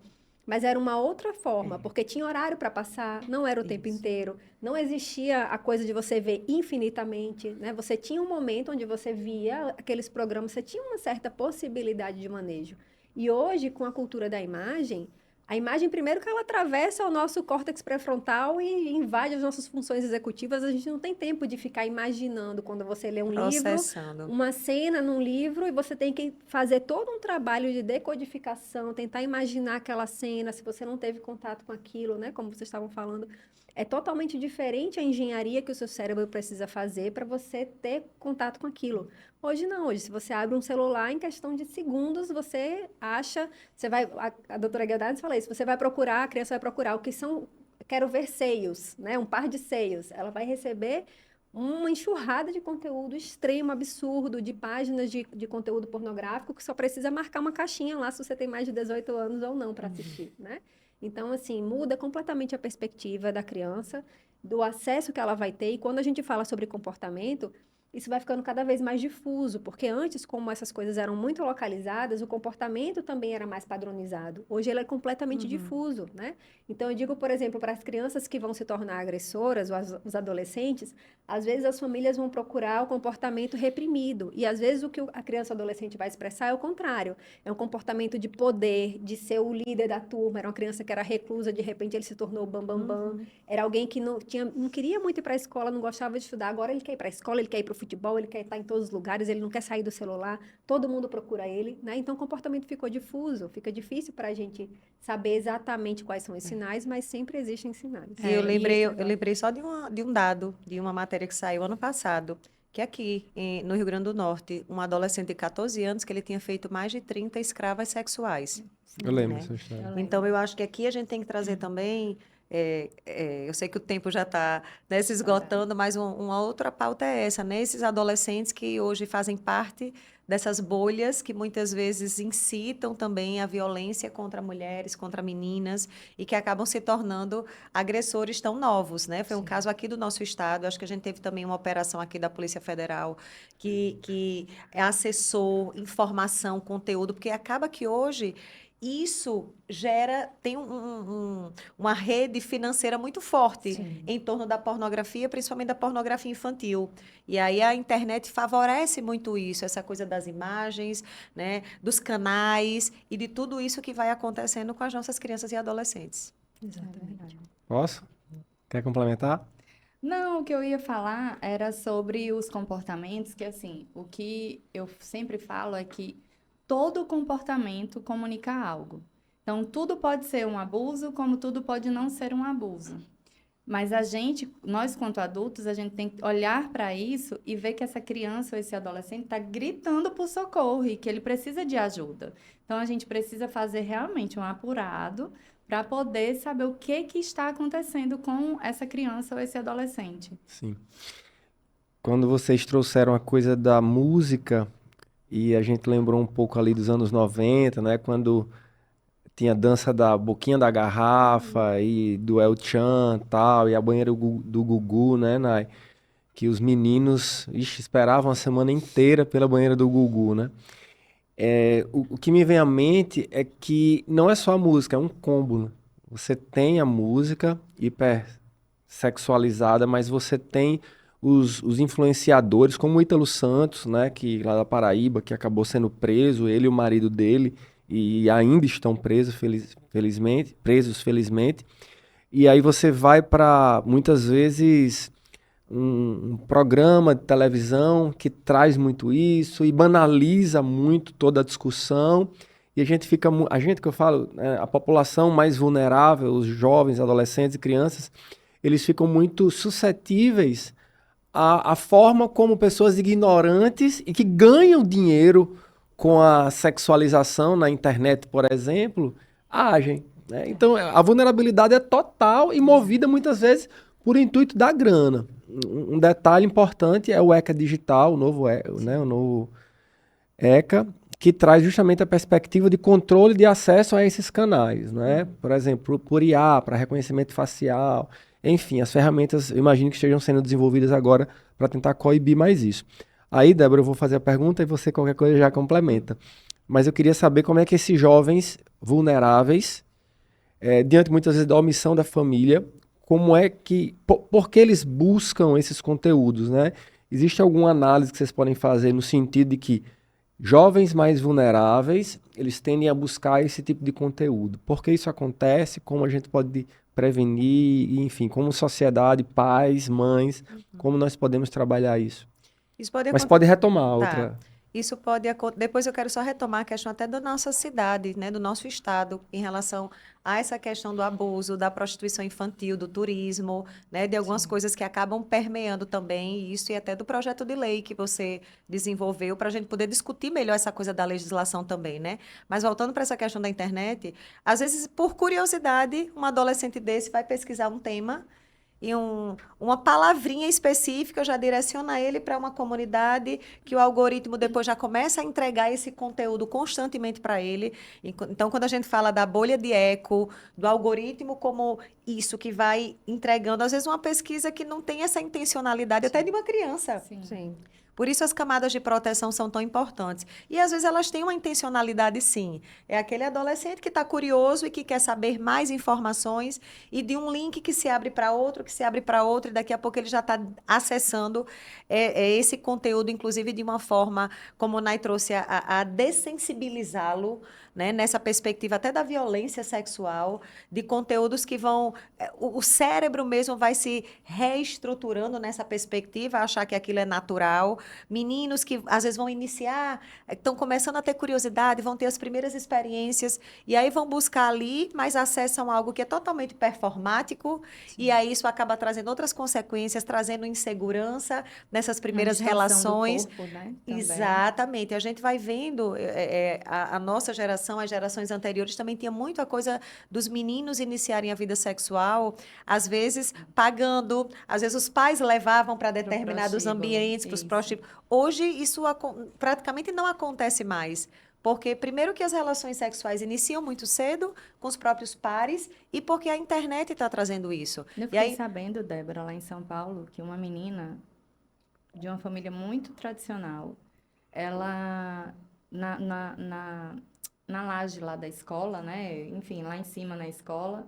Mas era uma outra forma, porque tinha horário para passar, não era o tempo inteiro. Não existia a coisa de você ver infinitamente, né? Você tinha um momento onde você via aqueles programas, você tinha uma certa possibilidade de manejo. E hoje, com a cultura da imagem, a imagem, primeiro, que ela atravessa o nosso córtex pré-frontal e invade as nossas funções executivas. A gente não tem tempo de ficar imaginando quando você lê um livro, Processando. uma cena num livro, e você tem que fazer todo um trabalho de decodificação, tentar imaginar aquela cena, se você não teve contato com aquilo, né? Como vocês estavam falando. É totalmente diferente a engenharia que o seu cérebro precisa fazer para você ter contato com aquilo. Hoje não, hoje se você abre um celular, em questão de segundos, você acha, você vai, a doutora Guedes fala isso, você vai procurar, a criança vai procurar o que são, quero ver seios, né? Um par de seios. Ela vai receber uma enxurrada de conteúdo extremo, absurdo, de páginas de conteúdo pornográfico, que só precisa marcar uma caixinha lá se você tem mais de 18 anos ou não para assistir, né? Então, assim, muda completamente a perspectiva da criança, do acesso que ela vai ter. E quando a gente fala sobre comportamento, isso vai ficando cada vez mais difuso, porque antes, como essas coisas eram muito localizadas, o comportamento também era mais padronizado. Hoje ele é completamente difuso, né? Então, eu digo, por exemplo, para as crianças que vão se tornar agressoras, ou os adolescentes, às vezes as famílias vão procurar o comportamento reprimido. E às vezes o que a criança ou adolescente vai expressar é o contrário. É um comportamento de poder, de ser o líder da turma. Era uma criança que era reclusa, de repente ele se tornou o bam. Era alguém que não queria muito ir para a escola, não gostava de estudar. Agora ele quer ir para a escola, ele quer ir para o futebol, ele quer estar em todos os lugares, ele não quer sair do celular, todo mundo procura ele, né? Então o comportamento ficou difuso, fica difícil para a gente saber exatamente quais são os sinais, mas sempre existem sinais. E eu lembrei só de um dado, de uma matéria que saiu ano passado, que aqui no Rio Grande do Norte, um adolescente de 14 anos, que ele tinha feito mais de 30 escravas sexuais. Eu lembro Né? dessa história. Então, eu acho que aqui a gente tem que trazer também, eu sei que o tempo já está, né, se esgotando, mas uma outra pauta é essa, né? Esses adolescentes que hoje fazem parte dessas bolhas que muitas vezes incitam também a violência contra mulheres, contra meninas, e que acabam se tornando agressores tão novos, né? Foi um caso aqui do nosso estado, acho que a gente teve também uma operação aqui da Polícia Federal que acessou informação, conteúdo, porque acaba que hoje isso tem uma rede financeira muito forte em torno da pornografia, principalmente da pornografia infantil. E aí a internet favorece muito isso, essa coisa das imagens, né, dos canais e de tudo isso que vai acontecendo com as nossas crianças e adolescentes. Exatamente. Posso? Quer complementar? Não, o que eu ia falar era sobre os comportamentos, que assim, o que eu sempre falo é que todo comportamento comunica algo. Então, tudo pode ser um abuso, como tudo pode não ser um abuso. Mas nós quanto adultos, a gente tem que olhar para isso e ver que essa criança ou esse adolescente está gritando por socorro e que ele precisa de ajuda. Então, a gente precisa fazer realmente um apurado para poder saber o que está acontecendo com essa criança ou esse adolescente. Sim. Quando vocês trouxeram a coisa da música, e a gente lembrou um pouco ali dos anos 90, né? Quando tinha a dança da boquinha da garrafa e do El Chan tal, e a banheira do Gugu, né, Nai? Que os meninos esperavam a semana inteira pela banheira do Gugu, né? O que me vem à mente é que não é só a música, é um combo, né? Você tem a música hipersexualizada, mas você tem os influenciadores, como o Ítalo Santos, né, que lá da Paraíba, que acabou sendo preso, ele e o marido dele, e ainda estão presos, felizmente. E aí você vai para, muitas vezes, um programa de televisão que traz muito isso e banaliza muito toda a discussão. e a gente fica, a gente que eu falo, né, a população mais vulnerável, os jovens, adolescentes e crianças, eles ficam muito suscetíveis à forma como pessoas ignorantes e que ganham dinheiro com a sexualização na internet, por exemplo, agem, né? Então, a vulnerabilidade é total e movida muitas vezes por intuito da grana. Um detalhe importante é o ECA digital, o novo ECA, que traz justamente a perspectiva de controle de acesso a esses canais, né? Por exemplo, por IA, para reconhecimento facial, enfim, as ferramentas, eu imagino que estejam sendo desenvolvidas agora para tentar coibir mais isso. Aí, Débora, eu vou fazer a pergunta e você qualquer coisa já complementa. Mas eu queria saber como é que esses jovens vulneráveis, diante muitas vezes da omissão da família, como é que, por que eles buscam esses conteúdos, né? Existe alguma análise que vocês podem fazer no sentido de que jovens mais vulneráveis, eles tendem a buscar esse tipo de conteúdo? Por que isso acontece? Como a gente pode prevenir? E, enfim, como sociedade, pais, mães, como nós podemos trabalhar isso? Isso pode Mas acontecer. pode retomar a Tá. outra. Isso pode acontecer. Depois eu quero só retomar a questão até da nossa cidade, né, do nosso estado, em relação a essa questão do abuso, da prostituição infantil, do turismo, né, de algumas coisas que acabam permeando também isso e até do projeto de lei que você desenvolveu para a gente poder discutir melhor essa coisa da legislação também, né? Mas voltando para essa questão da internet, às vezes, por curiosidade, um adolescente desse vai pesquisar um tema e uma palavrinha específica já direciona ele para uma comunidade que o algoritmo depois já começa a entregar esse conteúdo constantemente para ele. Então, quando a gente fala da bolha de eco, do algoritmo como isso que vai entregando, às vezes, uma pesquisa que não tem essa intencionalidade até de uma criança. Sim. Por isso as camadas de proteção são tão importantes. E às vezes elas têm uma intencionalidade, sim. É aquele adolescente que está curioso e que quer saber mais informações e de um link que se abre para outro, que se abre para outro, e daqui a pouco ele já está acessando esse conteúdo, inclusive de uma forma, como o Nai trouxe, a dessensibilizá-lo, né, nessa perspectiva até da violência sexual, de conteúdos que vão... O cérebro mesmo vai se reestruturando nessa perspectiva, achar que aquilo é natural. Meninos que às vezes vão iniciar, estão começando a ter curiosidade, vão ter as primeiras experiências, e aí vão buscar ali, mas acessam algo que é totalmente performático, e aí isso acaba trazendo outras consequências, trazendo insegurança nessas primeiras relações. Do corpo, né? Também. Exatamente. A gente vai vendo, a nossa geração, as gerações anteriores, também tinha muito a coisa dos meninos iniciarem a vida sexual, às vezes pagando, às vezes os pais levavam para determinados ambientes, para os prostíbulos. Hoje isso praticamente não acontece mais. Porque, primeiro, que as relações sexuais iniciam muito cedo com os próprios pares e porque a internet está trazendo isso. Eu fiquei sabendo, Débora, lá em São Paulo, que uma menina de uma família muito tradicional, ela, na laje lá da escola, né? Enfim, lá em cima na escola,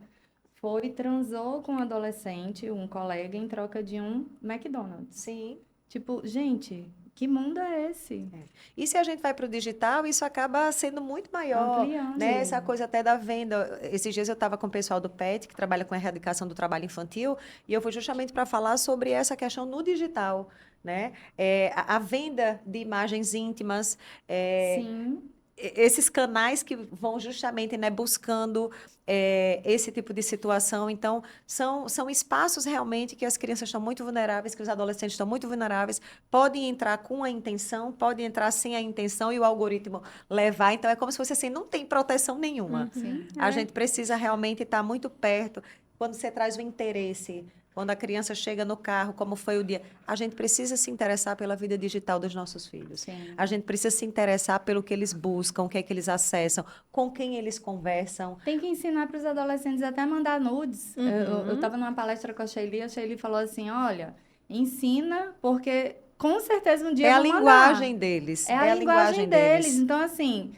foi e transou com um adolescente, um colega, em troca de um McDonald's. Sim. Tipo, gente, que mundo é esse? E se a gente vai para o digital, isso acaba sendo muito maior, Ampliando. né? Essa coisa até da venda. Esses dias eu estava com o pessoal do PET, que trabalha com a erradicação do trabalho infantil, e eu fui justamente para falar sobre essa questão no digital, né? A venda de imagens íntimas, Sim. esses canais que vão justamente, né, buscando esse tipo de situação. Então, são espaços realmente que as crianças estão muito vulneráveis, que os adolescentes estão muito vulneráveis, podem entrar com a intenção, podem entrar sem a intenção e o algoritmo levar. Então, é como se fosse assim, não tem proteção nenhuma. Sim. A gente precisa realmente estar muito perto. Quando você traz o interesse, quando a criança chega no carro, como foi o dia, a gente precisa se interessar pela vida digital dos nossos filhos. Sim. A gente precisa se interessar pelo que eles buscam, o que é que eles acessam, com quem eles conversam. Tem que ensinar para os adolescentes até mandar nudes. Eu estava numa palestra com a Sheili falou assim, olha, ensina, porque com certeza um dia É a vão mandar. linguagem deles. É a linguagem deles. Então, assim,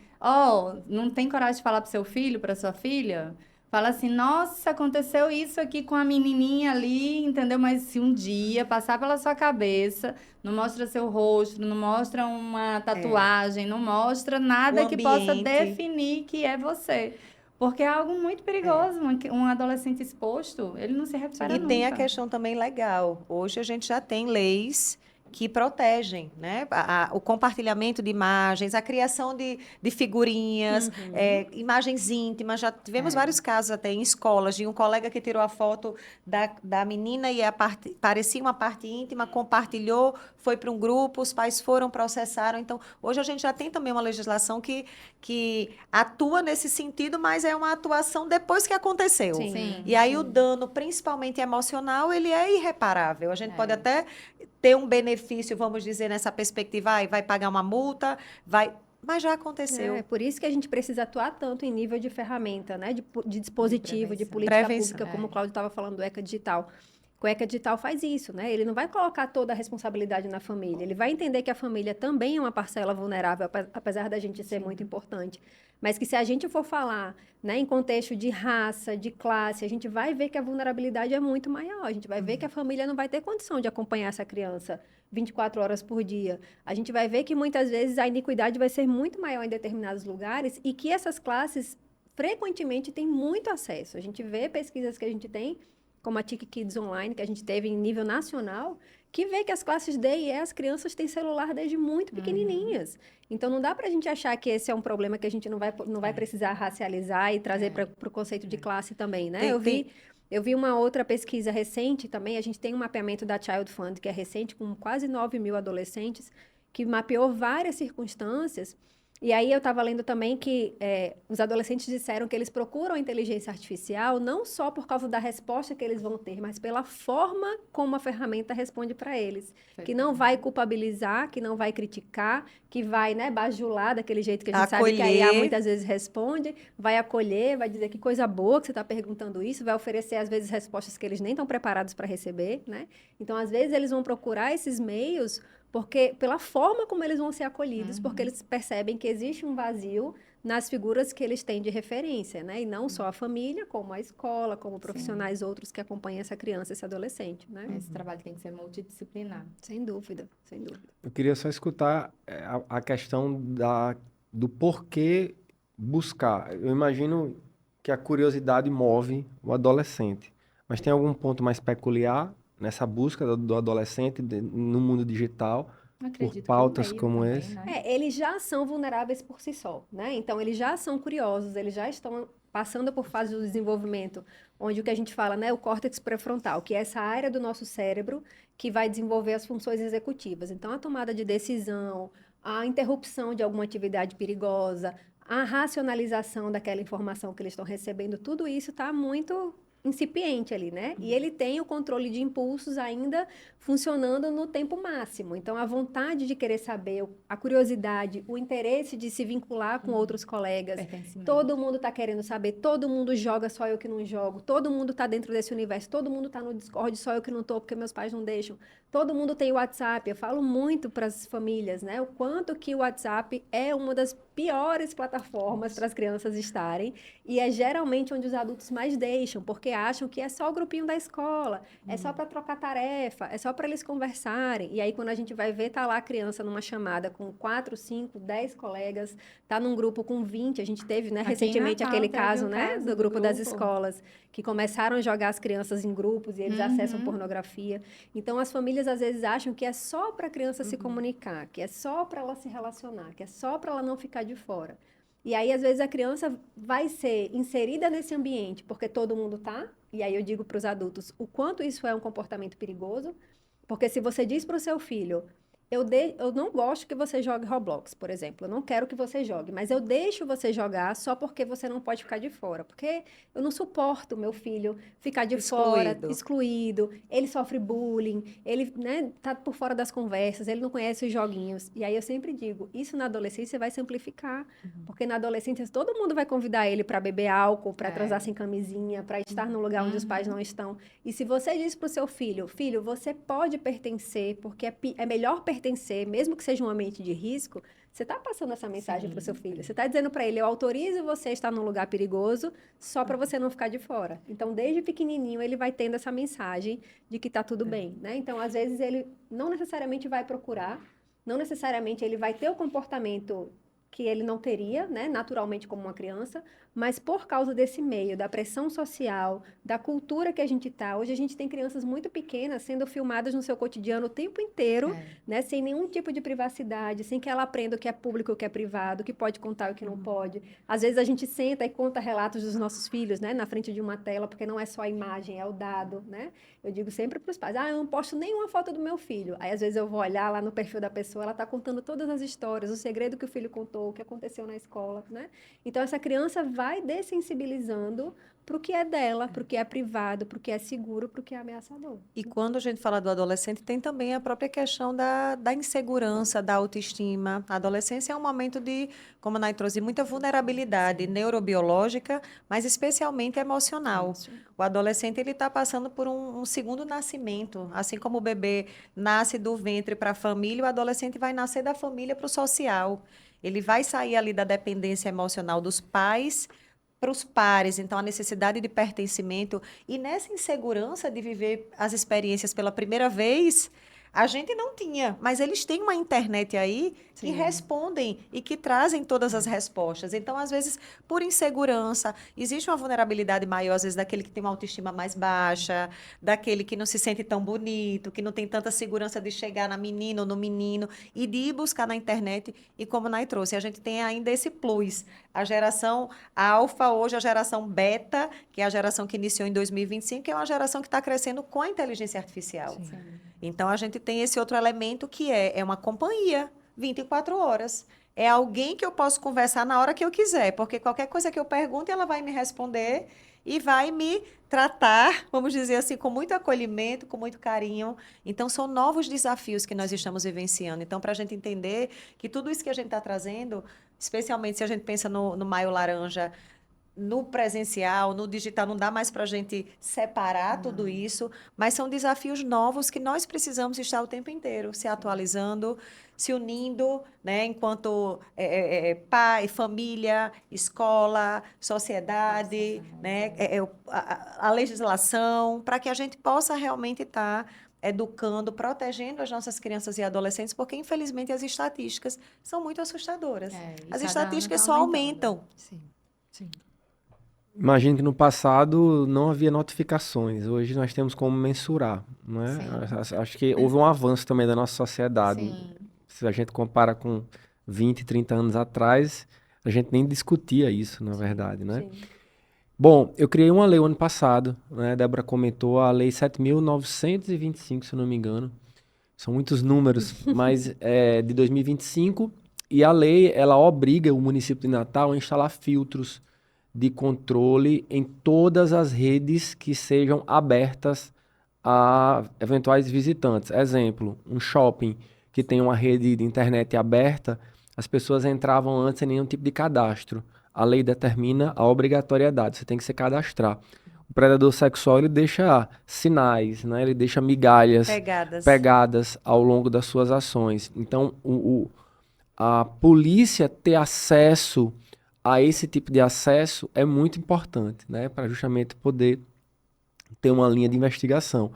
não tem coragem de falar para seu filho, para sua filha? Fala assim, nossa, aconteceu isso aqui com a menininha ali, entendeu? Mas se um dia passar pela sua cabeça, não mostra seu rosto, não mostra uma tatuagem, não mostra nada que possa definir que é você. Porque é algo muito perigoso. Um adolescente exposto, ele não se recupera nunca. E tem a questão também legal. Hoje a gente já tem leis que protegem, né? O compartilhamento de imagens, a criação de figurinhas, imagens íntimas. Já tivemos vários casos até em escolas de um colega que tirou a foto da menina e parecia uma parte íntima, compartilhou, foi para um grupo, os pais foram, processaram. Então, hoje a gente já tem também uma legislação que atua nesse sentido, mas é uma atuação depois que aconteceu. Sim. E aí o dano, principalmente emocional, ele é irreparável. A gente pode até ter um benefício, vamos dizer, nessa perspectiva, vai pagar uma multa, mas já aconteceu. É por isso que a gente precisa atuar tanto em nível de ferramenta, né? De dispositivo, de política Prevenção. pública, como o Cláudio estava falando do ECA Digital. O ECA Digital faz isso, né? Ele não vai colocar toda a responsabilidade na família. Ele vai entender que a família também é uma parcela vulnerável, apesar da gente ser muito importante. Mas que se a gente for falar, né, em contexto de raça, de classe, a gente vai ver que a vulnerabilidade é muito maior. A gente vai ver que a família não vai ter condição de acompanhar essa criança 24 horas por dia. A gente vai ver que muitas vezes a iniquidade vai ser muito maior em determinados lugares e que essas classes frequentemente têm muito acesso. A gente vê pesquisas que a gente tem, como a TIC Kids Online, que a gente teve em nível nacional, que vê que as classes D e E, as crianças têm celular desde muito pequenininhas. Então, não dá para a gente achar que esse é um problema que a gente não vai precisar racializar e trazer para o conceito de classe também, né? Eu vi uma outra pesquisa recente também, a gente tem um mapeamento da Child Fund, que é recente, com quase 9 mil adolescentes, que mapeou várias circunstâncias. E aí eu estava lendo também que os adolescentes disseram que eles procuram a inteligência artificial não só por causa da resposta que eles vão ter, mas pela forma como a ferramenta responde para eles. Que não vai culpabilizar, que não vai criticar, que vai, né, bajular daquele jeito que a gente sabe que a IA muitas vezes responde, vai acolher, vai dizer que coisa boa que você está perguntando isso, vai oferecer, às vezes, respostas que eles nem estão preparados para receber, né? Então, às vezes, eles vão procurar esses meios porque pela forma como eles vão ser acolhidos, porque eles percebem que existe um vazio nas figuras que eles têm de referência, né? E não só a família, como a escola, como profissionais outros que acompanham essa criança, esse adolescente, né? Esse trabalho tem que ser multidisciplinar. Sem dúvida, sem dúvida. Eu queria só escutar a questão do porquê buscar. Eu imagino que a curiosidade move o adolescente, mas tem algum ponto mais peculiar nessa busca do adolescente no mundo digital, por pautas como esse? Né? Eles já são vulneráveis por si só, né? Então, eles já são curiosos, eles já estão passando por fase do desenvolvimento, onde o que a gente fala, né, o córtex pré-frontal, que é essa área do nosso cérebro que vai desenvolver as funções executivas. Então, a tomada de decisão, a interrupção de alguma atividade perigosa, a racionalização daquela informação que eles estão recebendo, tudo isso está muito incipiente ali, né? E ele tem o controle de impulsos ainda funcionando no tempo máximo. Então, a vontade de querer saber, a curiosidade, o interesse de se vincular com outros colegas. Todo mundo está querendo saber, todo mundo joga, só eu que não jogo. Todo mundo está dentro desse universo, todo mundo está no Discord, só eu que não estou porque meus pais não deixam. Todo mundo tem o WhatsApp. Eu falo muito para as famílias, né? O quanto que o WhatsApp é uma das piores plataformas para as crianças estarem. E é geralmente onde os adultos mais deixam, porque acham que é só o grupinho da escola, é só para trocar tarefa, é só para eles conversarem. E aí, quando a gente vai ver, tá lá a criança numa chamada com 4, 5, 10 colegas, tá num grupo com 20. A gente teve, né, recentemente aquele caso, né, do grupo das escolas, que começaram a jogar as crianças em grupos e eles acessam pornografia. Então, as famílias, às vezes, acham que é só para a criança se comunicar, que é só para ela se relacionar, que é só para ela não ficar de fora. E aí, às vezes, a criança vai ser inserida nesse ambiente porque todo mundo tá. E aí eu digo para os adultos o quanto isso é um comportamento perigoso. Porque se você diz para o seu filho, eu não gosto que você jogue Roblox, por exemplo. Eu não quero que você jogue, mas eu deixo você jogar só porque você não pode ficar de fora. Porque eu não suporto meu filho ficar de fora, excluído. Ele sofre bullying, ele, né, tá por fora das conversas, ele não conhece os joguinhos. E aí eu sempre digo, isso na adolescência vai se amplificar. Porque na adolescência todo mundo vai convidar ele para beber álcool, para transar sem camisinha, para estar num lugar onde os pais não estão. E se você diz para o seu filho, você pode pertencer, porque é melhor pertencer, mesmo que seja um ambiente de risco, você está passando essa mensagem para o seu filho. Você está dizendo para ele, eu autorizo você a estar num lugar perigoso só para você não ficar de fora. Então, desde pequenininho, ele vai tendo essa mensagem de que está tudo bem, né? Então, às vezes, ele não necessariamente vai procurar, não necessariamente ele vai ter o comportamento que ele não teria, né, naturalmente como uma criança, mas por causa desse meio, da pressão social, da cultura que a gente tá, hoje a gente tem crianças muito pequenas sendo filmadas no seu cotidiano o tempo inteiro, né, sem nenhum tipo de privacidade, sem que ela aprenda o que é público, o que é privado, o que pode contar e o que não pode. Às vezes a gente senta e conta relatos dos nossos filhos, né, na frente de uma tela, porque não é só a imagem, é o dado, né? Eu digo sempre para os pais, eu não posto nenhuma foto do meu filho. Aí às vezes eu vou olhar lá no perfil da pessoa, ela está contando todas as histórias, o segredo que o filho contou, o que aconteceu na escola, né? Então essa criança vai dessensibilizando para o que é dela, para o que é privado, para o que é seguro, para o que é ameaçador. E quando a gente fala do adolescente, tem também a própria questão da insegurança, da autoestima. A adolescência é um momento de, como a Nay trouxe, de muita vulnerabilidade neurobiológica, mas especialmente emocional. O adolescente ele está passando por um segundo nascimento. Assim como o bebê nasce do ventre para a família, o adolescente vai nascer da família para o social. Ele vai sair ali da dependência emocional dos pais para os pares, então a necessidade de pertencimento e nessa insegurança de viver as experiências pela primeira vez, a gente não tinha, mas eles têm uma internet aí que respondem e que trazem todas as respostas. Então, às vezes, por insegurança, existe uma vulnerabilidade maior, às vezes, daquele que tem uma autoestima mais baixa, daquele que não se sente tão bonito, que não tem tanta segurança de chegar na menina ou no menino e de ir buscar na internet. E como a Nay trouxe, a gente tem ainda esse plus. A geração alfa, hoje a geração beta, que é a geração que iniciou em 2025, que é uma geração que está crescendo com a inteligência artificial. Sim. Então, a gente tem esse outro elemento que é uma companhia, 24 horas. É alguém que eu posso conversar na hora que eu quiser, porque qualquer coisa que eu pergunte, ela vai me responder e vai me tratar, vamos dizer assim, com muito acolhimento, com muito carinho. Então, são novos desafios que nós estamos vivenciando. Então, para a gente entender que tudo isso que a gente está trazendo, especialmente se a gente pensa no Maio Laranja, no presencial, no digital, não dá mais para a gente separar tudo isso, mas são desafios novos que nós precisamos estar o tempo inteiro se atualizando, se unindo, né, enquanto pai, família, escola, sociedade, né, a legislação, para que a gente possa realmente estar educando, protegendo as nossas crianças e adolescentes, porque, infelizmente, as estatísticas são muito assustadoras. E As cada estatísticas ano só tá aumentando. aumentam. Sim, sim. Imagino que no passado não havia notificações. Hoje nós temos como mensurar, não é? Acho que houve um avanço também da nossa sociedade. Sim. Se a gente compara com 20, 30 anos atrás, a gente nem discutia isso, na verdade, né? Sim. Bom, eu criei uma lei o ano passado, né? A Débora comentou a Lei 7.925, se eu não me engano. São muitos números, mas é de 2025. E a lei, ela obriga o município de Natal a instalar filtros de controle em todas as redes que sejam abertas a eventuais visitantes. Exemplo, um shopping que tem uma rede de internet aberta, as pessoas entravam antes sem nenhum tipo de cadastro. A lei determina a obrigatoriedade, você tem que se cadastrar. O predador sexual, ele deixa sinais, né? Ele deixa migalhas, pegadas ao longo das suas ações. Então, a polícia ter acesso a esse tipo de acesso é muito importante, né? Para justamente poder ter uma linha de investigação.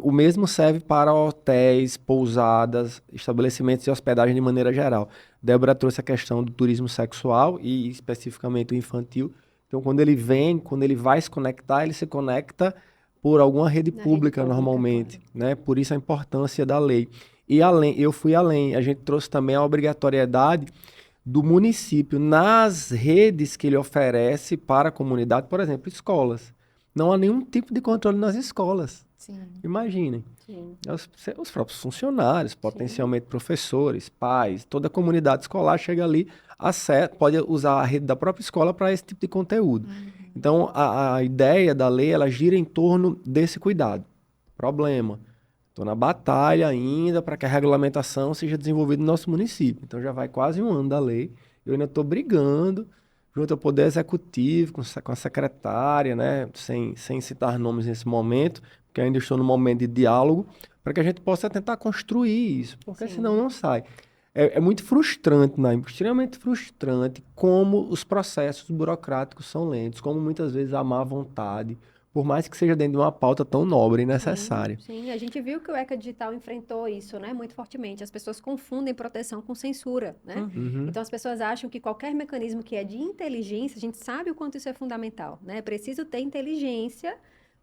O mesmo serve para hotéis, pousadas, estabelecimentos de hospedagem de maneira geral. Débora trouxe a questão do turismo sexual e especificamente o infantil. Então, quando ele vem, quando ele vai se conectar, ele se conecta por alguma rede pública normalmente, claro. né? Por isso a importância da lei. E além, eu fui além, a gente trouxe também a obrigatoriedade do município nas redes que ele oferece para a comunidade, por exemplo, escolas. Não há nenhum tipo de controle nas escolas. Sim. Imaginem. Sim. Os próprios funcionários, potencialmente professores, pais, toda a comunidade escolar chega ali, pode usar a rede da própria escola para esse tipo de conteúdo. Então, a ideia da lei, ela gira em torno desse cuidado. Problema. Estou na batalha ainda para que a regulamentação seja desenvolvida no nosso município. Então, já vai quase um ano da lei. Eu ainda estou brigando junto ao Poder Executivo, com a secretária, né? Sem citar nomes nesse momento, porque ainda estou no momento de diálogo, para que a gente possa tentar construir isso, porque senão não sai. É muito frustrante, né? Extremamente frustrante como os processos burocráticos são lentos, como muitas vezes a má vontade, por mais que seja dentro de uma pauta tão nobre e necessária. Sim, a gente viu que o ECA Digital enfrentou isso, né, muito fortemente. As pessoas confundem proteção com censura, né? Uhum. Então as pessoas acham que qualquer mecanismo que é de inteligência, a gente sabe o quanto isso é fundamental, né? É preciso ter inteligência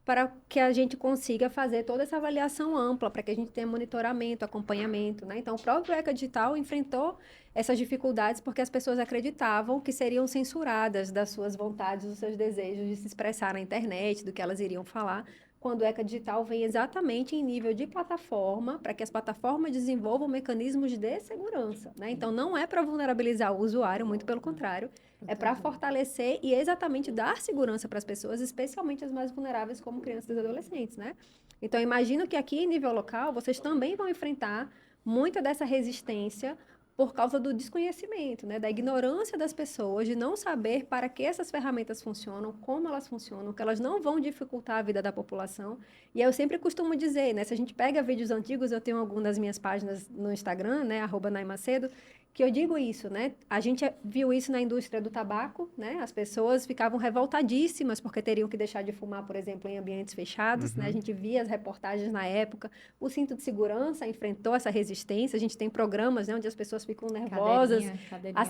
para que a gente consiga fazer toda essa avaliação ampla, para que a gente tenha monitoramento, acompanhamento, né? Então o próprio ECA Digital enfrentou essas dificuldades porque as pessoas acreditavam que seriam censuradas das suas vontades, dos seus desejos de se expressar na internet, do que elas iriam falar, quando o ECA Digital vem exatamente em nível de plataforma, para que as plataformas desenvolvam mecanismos de segurança, né? Então, não é para vulnerabilizar o usuário, muito pelo contrário, é para fortalecer e exatamente dar segurança para as pessoas, especialmente as mais vulneráveis, como crianças e adolescentes, né? Então, imagino que aqui, em nível local, vocês também vão enfrentar muita dessa resistência por causa do desconhecimento, né? Da ignorância das pessoas, de não saber para que essas ferramentas funcionam, como elas funcionam, que elas não vão dificultar a vida da população. E eu sempre costumo dizer, né? Se a gente pega vídeos antigos, eu tenho algumas das minhas páginas no Instagram, né? @naimacedo, que eu digo isso, né? A gente viu isso na indústria do tabaco, né? As pessoas ficavam revoltadíssimas porque teriam que deixar de fumar, por exemplo, em ambientes fechados, né? A gente via as reportagens na época. O cinto de segurança enfrentou essa resistência. A gente tem programas, né, onde as pessoas ficam nervosas.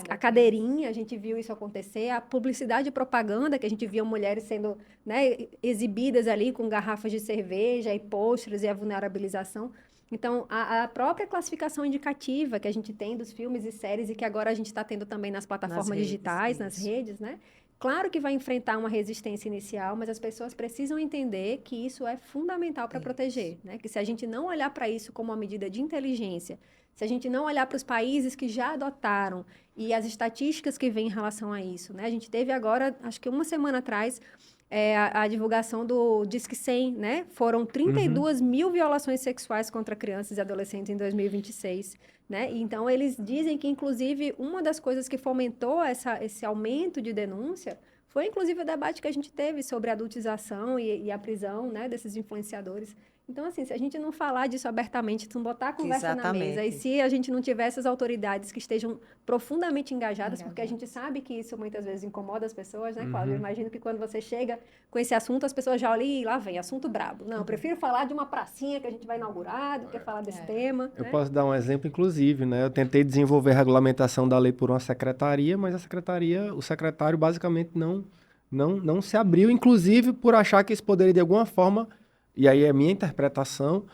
A cadeirinha, a gente viu isso acontecer. A publicidade e propaganda, que a gente via mulheres sendo, né, exibidas ali com garrafas de cerveja e pôsteres e a vulnerabilização. Então, a própria classificação indicativa que a gente tem dos filmes e séries e que agora a gente está tendo também nas plataformas digitais, nas redes, né? Claro que vai enfrentar uma resistência inicial, mas as pessoas precisam entender que isso é fundamental para proteger, né? Que se a gente não olhar para isso como uma medida de inteligência, se a gente não olhar para os países que já adotaram e as estatísticas que vêm em relação a isso, né? A gente teve agora, acho que uma semana atrás, a divulgação do Disque 100, né? Foram 32 mil violações sexuais contra crianças e adolescentes em 2026, né? E então, eles dizem que, inclusive, uma das coisas que fomentou esse aumento de denúncia foi, inclusive, o debate que a gente teve sobre a adultização e a prisão, né, desses influenciadores. Então, assim, se a gente não falar disso abertamente, se não botar a conversa na mesa, e se a gente não tiver essas autoridades que estejam profundamente engajadas, porque a gente sabe que isso muitas vezes incomoda as pessoas, né, Cláudia? Eu imagino que quando você chega com esse assunto, as pessoas já olham e lá vem, assunto brabo. Não, eu prefiro falar de uma pracinha que a gente vai inaugurar do que falar desse tema. Eu né? posso dar um exemplo, inclusive, né? Eu tentei desenvolver a regulamentação da lei por uma secretaria, mas a secretaria, o secretário basicamente não se abriu, inclusive por achar que isso poderia de alguma forma, e aí é a minha interpretação,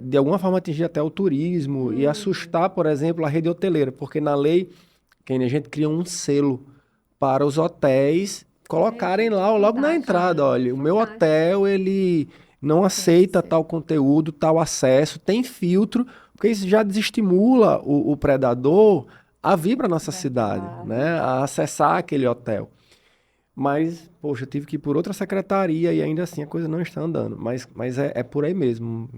de alguma forma atingir até o turismo e assustar, por exemplo, a rede hoteleira, porque na lei a gente cria um selo para os hotéis colocarem lá logo na entrada, olha, o meu hotel, ele não aceita tal conteúdo, tal acesso, tem filtro, porque isso já desestimula o predador a vir para nossa cidade, né, a acessar aquele hotel. Mas, poxa, eu tive que ir por outra secretaria e ainda assim a coisa não está andando. Mas é por aí mesmo.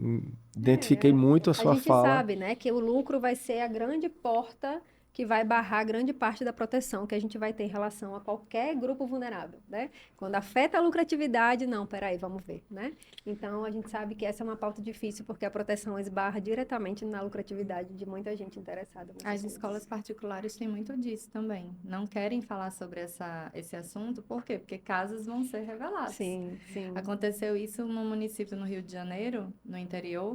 Identifiquei muito a sua fala. A gente sabe, né, que o lucro vai ser a grande porta que vai barrar grande parte da proteção que a gente vai ter em relação a qualquer grupo vulnerável, né? Quando afeta a lucratividade, não, peraí, vamos ver, né? Então, a gente sabe que essa é uma pauta difícil, porque a proteção esbarra diretamente na lucratividade de muita gente interessada. As escolas particulares têm muito disso também. Não querem falar sobre esse assunto, por quê? Porque casos vão ser revelados. Sim. Aconteceu isso num município no Rio de Janeiro, no interior,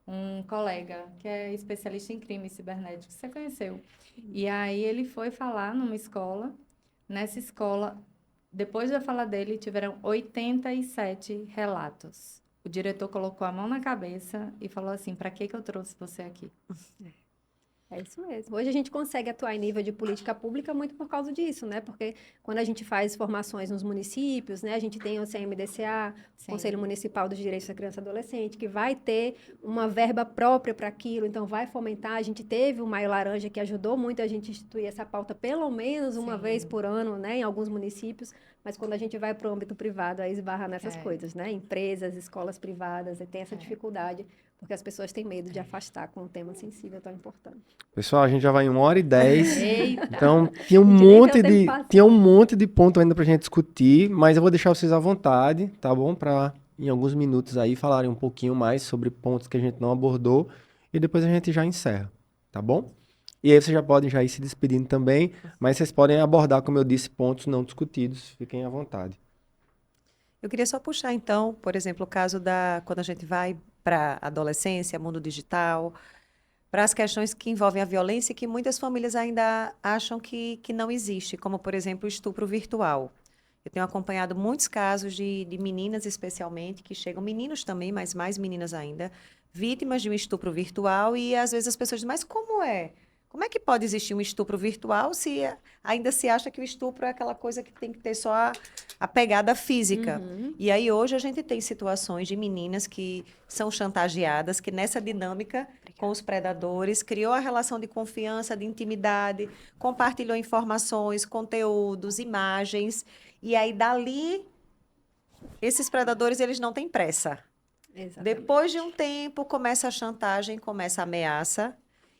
um colega que é especialista em crimes cibernéticos, você conheceu. E aí ele foi falar numa escola, nessa escola, depois da fala dele, tiveram 87 relatos. O diretor colocou a mão na cabeça e falou assim, para que eu trouxe você aqui? É isso mesmo. Hoje a gente consegue atuar em nível de política pública muito por causa disso, né? Porque quando a gente faz formações nos municípios, né? A gente tem o CMDCA, Conselho Municipal dos Direitos da Criança e Adolescente, que vai ter uma verba própria para aquilo, então vai fomentar. A gente teve o Maio Laranja, que ajudou muito a gente instituir essa pauta pelo menos uma vez por ano, né? Em alguns municípios, mas quando a gente vai para o âmbito privado, aí esbarra nessas coisas, né? Empresas, escolas privadas, e tem essa dificuldade, porque as pessoas têm medo de afastar com um tema sensível tão importante. Pessoal, a gente já vai em 1h10. Eita. Então, tinha um monte de ponto ainda pra gente discutir, mas eu vou deixar vocês à vontade, tá bom? Pra, em alguns minutos aí, falarem um pouquinho mais sobre pontos que a gente não abordou e depois a gente já encerra, tá bom? E aí vocês já podem já ir se despedindo também, mas vocês podem abordar, como eu disse, pontos não discutidos. Fiquem à vontade. Eu queria só puxar, então, por exemplo, o caso quando a gente vai para adolescência, mundo digital, para as questões que envolvem a violência e que muitas famílias ainda acham que não existe, como, por exemplo, o estupro virtual. Eu tenho acompanhado muitos casos de meninas, especialmente, que chegam, meninos também, mas mais meninas ainda, vítimas de um estupro virtual e às vezes as pessoas dizem, mas como é? Como é que pode existir um estupro virtual se ainda se acha que o estupro é aquela coisa que tem que ter só a pegada física? Uhum. E aí hoje a gente tem situações de meninas que são chantageadas, que nessa dinâmica com os predadores criou a relação de confiança, de intimidade, compartilhou informações, conteúdos, imagens, e aí dali esses predadores eles não têm pressa. Exatamente. Depois de um tempo, começa a chantagem, começa a ameaça.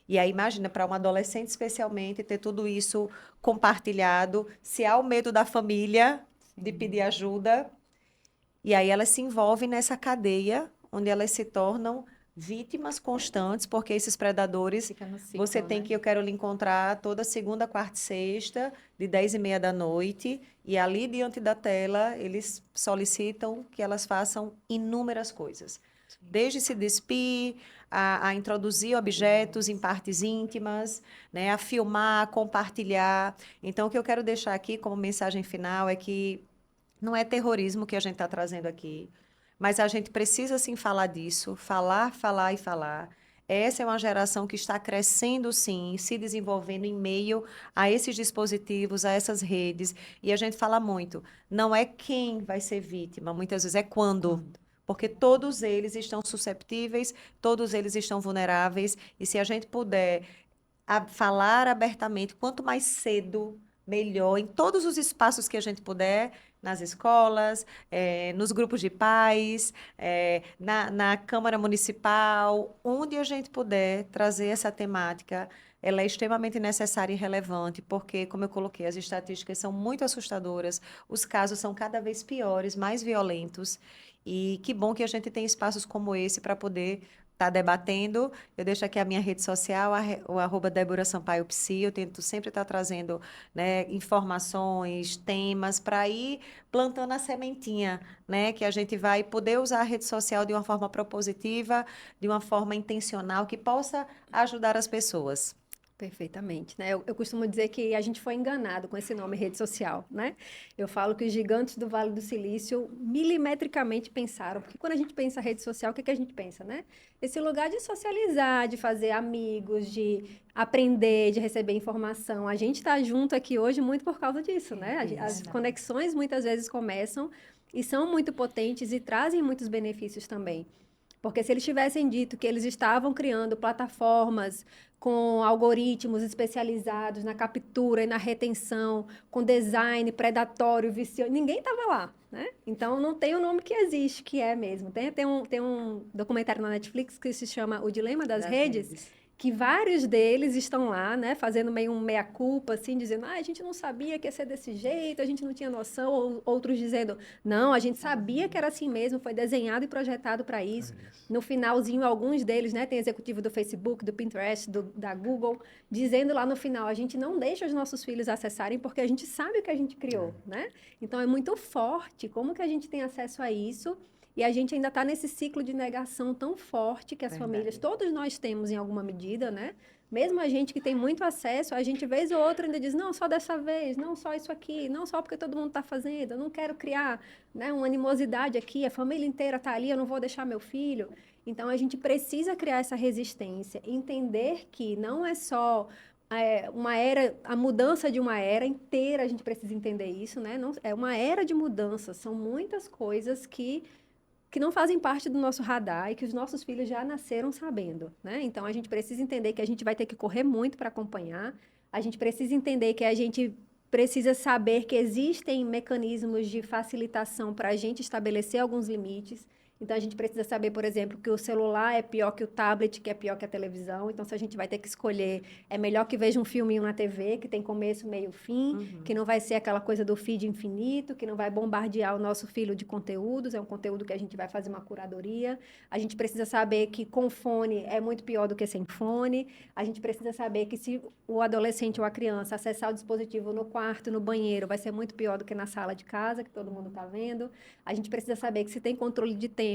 E aí, imagina, para uma adolescente especialmente, ter tudo isso compartilhado, se há o medo da família de pedir ajuda. E aí elas se envolvem nessa cadeia, onde elas se tornam vítimas constantes, porque esses predadores, Fica no ciclo, você tem né? que, eu quero lhe encontrar toda segunda, quarta e sexta, de 10h30 da noite, e ali diante da tela, eles solicitam que elas façam inúmeras coisas. Desde se despir, a introduzir objetos em partes íntimas, né, a filmar, a compartilhar. Então, o que eu quero deixar aqui como mensagem final é que não é terrorismo que a gente está trazendo aqui, mas a gente precisa sim falar disso, falar, falar e falar. Essa é uma geração que está crescendo, sim, se desenvolvendo em meio a esses dispositivos, a essas redes. E a gente fala muito, não é quem vai ser vítima, muitas vezes é quando. Porque todos eles estão susceptíveis, todos eles estão vulneráveis. E se a gente puder falar abertamente, quanto mais cedo, melhor, em todos os espaços que a gente puder, nas escolas, nos grupos de pais, na Câmara Municipal, onde a gente puder trazer essa temática, ela é extremamente necessária e relevante, porque, como eu coloquei, as estatísticas são muito assustadoras, os casos são cada vez piores, mais violentos, e que bom que a gente tem espaços como esse para poder estar debatendo. Eu deixo aqui a minha rede social, o @ Débora Sampaio Psi. Eu tento sempre estar trazendo, né, informações, temas, para ir plantando a sementinha, né, que a gente vai poder usar a rede social de uma forma propositiva, de uma forma intencional, que possa ajudar as pessoas. Perfeitamente, né? Eu costumo dizer que a gente foi enganado com esse nome rede social, né? Eu falo que os gigantes do Vale do Silício milimetricamente pensaram, porque quando a gente pensa rede social, o que que a gente pensa, né? Esse lugar de socializar, de fazer amigos, de aprender, de receber informação. A gente está junto aqui hoje muito por causa disso, né? As conexões muitas vezes começam e são muito potentes e trazem muitos benefícios também. Porque se eles tivessem dito que eles estavam criando plataformas com algoritmos especializados na captura e na retenção, com design predatório, vicioso, ninguém estava lá, né? Então, não tem o nome que existe, que é mesmo. Tem um documentário na Netflix que se chama O Dilema das Redes, que vários deles estão lá, né, fazendo meio um meia-culpa, assim, dizendo, a gente não sabia que ia ser desse jeito, a gente não tinha noção, ou outros dizendo, não, a gente sabia que era assim mesmo, foi desenhado e projetado para isso. No finalzinho, alguns deles, né, tem executivo do Facebook, do Pinterest, da Google, dizendo lá no final, a gente não deixa os nossos filhos acessarem porque a gente sabe o que a gente criou, né? Então, é muito forte como que a gente tem acesso a isso. E a gente ainda está nesse ciclo de negação tão forte que as famílias, todos nós temos em alguma medida, né? Mesmo a gente que tem muito acesso, a gente vez ou outra ainda diz, não, só dessa vez, não só isso aqui, não só porque todo mundo está fazendo, eu não quero criar, né, uma animosidade aqui, a família inteira está ali, eu não vou deixar meu filho. Então, a gente precisa criar essa resistência, entender que não é só uma era, a mudança de uma era inteira, a gente precisa entender isso, né? Não, é uma era de mudança, são muitas coisas que não fazem parte do nosso radar e que os nossos filhos já nasceram sabendo, né? Então, a gente precisa entender que a gente vai ter que correr muito para acompanhar, a gente precisa entender que a gente precisa saber que existem mecanismos de facilitação para a gente estabelecer alguns limites Então, a gente precisa saber, por exemplo, que o celular é pior que o tablet, que é pior que a televisão. Então, se a gente vai ter que escolher, é melhor que veja um filminho na TV, que tem começo, meio, fim, que não vai ser aquela coisa do feed infinito, que não vai bombardear o nosso filho de conteúdos, é um conteúdo que a gente vai fazer uma curadoria. A gente precisa saber que com fone é muito pior do que sem fone. A gente precisa saber que se o adolescente ou a criança acessar o dispositivo no quarto, no banheiro, vai ser muito pior do que na sala de casa, que todo mundo está vendo. A gente precisa saber que se tem controle de tempo,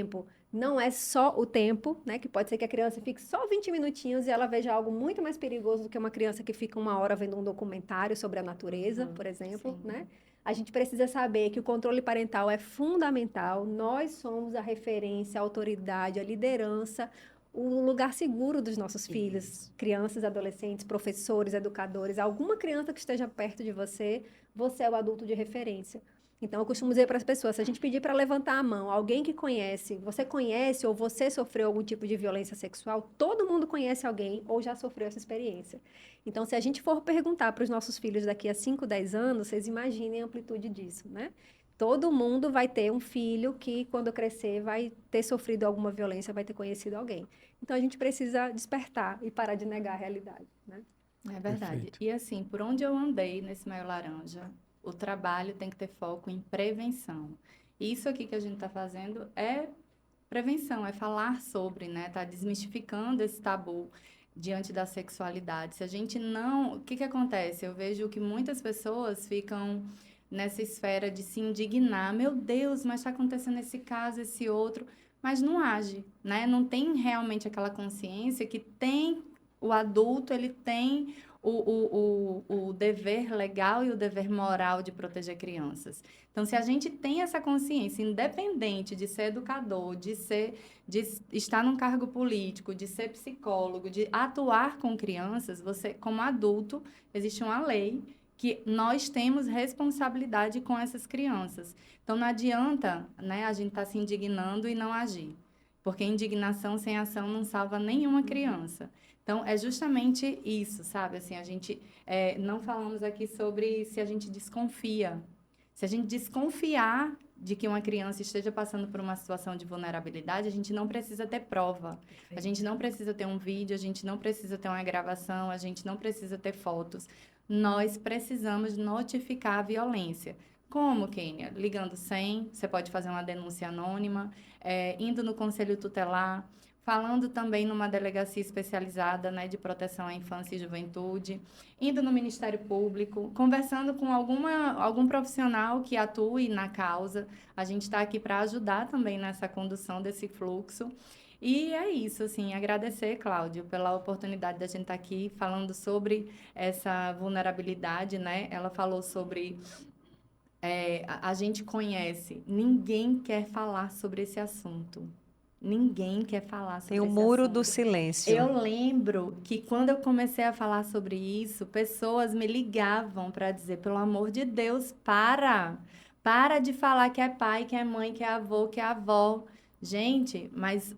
não é só o tempo, né? Que pode ser que a criança fique só 20 minutinhos e ela veja algo muito mais perigoso do que uma criança que fica 1 hora vendo um documentário sobre a natureza, por exemplo, né? A gente precisa saber que o controle parental é fundamental. Nós somos a referência, a autoridade, a liderança, o lugar seguro dos nossos filhos, crianças, adolescentes, professores, educadores. Alguma criança que esteja perto de você, você é o adulto de referência. Então, eu costumo dizer para as pessoas, se a gente pedir para levantar a mão, alguém que conhece, você conhece ou você sofreu algum tipo de violência sexual, todo mundo conhece alguém ou já sofreu essa experiência. Então, se a gente for perguntar para os nossos filhos daqui a 5, 10 anos, vocês imaginem a amplitude disso, né? Todo mundo vai ter um filho que, quando crescer, vai ter sofrido alguma violência, vai ter conhecido alguém. Então, a gente precisa despertar e parar de negar a realidade, né? É verdade. Perfeito. E assim, por onde eu andei nesse Maio Laranja, o trabalho tem que ter foco em prevenção. Isso aqui que a gente está fazendo é prevenção, é falar sobre, né? Tá desmistificando esse tabu diante da sexualidade. Se a gente não... O que que acontece? Eu vejo que muitas pessoas ficam nessa esfera de se indignar. Meu Deus, mas está acontecendo esse caso, esse outro. Mas não age, né? Não tem realmente aquela consciência que tem... O adulto, ele tem o dever legal e o dever moral de proteger crianças. Então, se a gente tem essa consciência, independente de ser educador, de estar num cargo político, de ser psicólogo, de atuar com crianças, você, como adulto, existe uma lei que nós temos responsabilidade com essas crianças. Então, não adianta, né, a gente estar se indignando e não agir, porque indignação sem ação não salva nenhuma criança. Então, é justamente isso, sabe? Assim, a gente não falamos aqui sobre se a gente desconfia. Se a gente desconfiar de que uma criança esteja passando por uma situação de vulnerabilidade, a gente não precisa ter prova. A gente não precisa ter um vídeo, a gente não precisa ter uma gravação, a gente não precisa ter fotos. Nós precisamos notificar a violência. Como, Kênia? Ligando 100, você pode fazer uma denúncia anônima, indo no conselho tutelar, falando também numa delegacia especializada, né, de proteção à infância e juventude, indo no Ministério Público, conversando com algum profissional que atue na causa. A gente está aqui para ajudar também nessa condução desse fluxo. E é isso, assim, agradecer, Cláudio, pela oportunidade da gente estar aqui falando sobre essa vulnerabilidade, né? Ela falou sobre... a gente conhece, ninguém quer falar sobre esse assunto. Ninguém quer falar sobre Tem o esse muro assunto. do silêncio. Eu lembro que quando eu comecei a falar sobre isso, pessoas me ligavam para dizer, pelo amor de Deus, para de falar que é pai, que é mãe, que é avô, que é avó. Gente, mas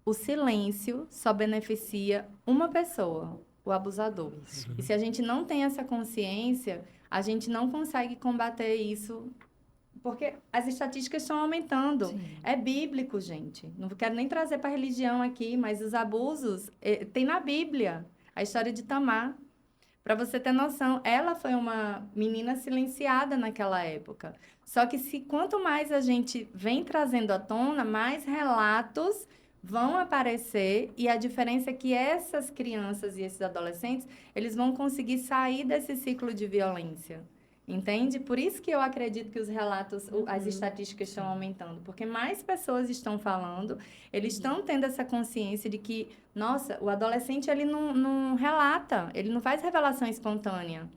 o silêncio só beneficia uma pessoa, o abusador. E se a gente não tem essa consciência, a gente não consegue combater isso. Porque as estatísticas estão aumentando. Sim. É bíblico, gente. Não quero nem trazer para a religião aqui, mas os abusos tem na Bíblia. A história de Tamar. Para você ter noção, ela foi uma menina silenciada naquela época. Só que quanto mais a gente vem trazendo à tona, mais relatos vão aparecer, e a diferença é que essas crianças e esses adolescentes, eles vão conseguir sair desse ciclo de violência. Entende? Por isso que eu acredito que os relatos, as estatísticas estão aumentando, porque mais pessoas estão falando, eles estão tendo essa consciência de que, nossa, o adolescente, ele não relata, ele não faz revelação espontânea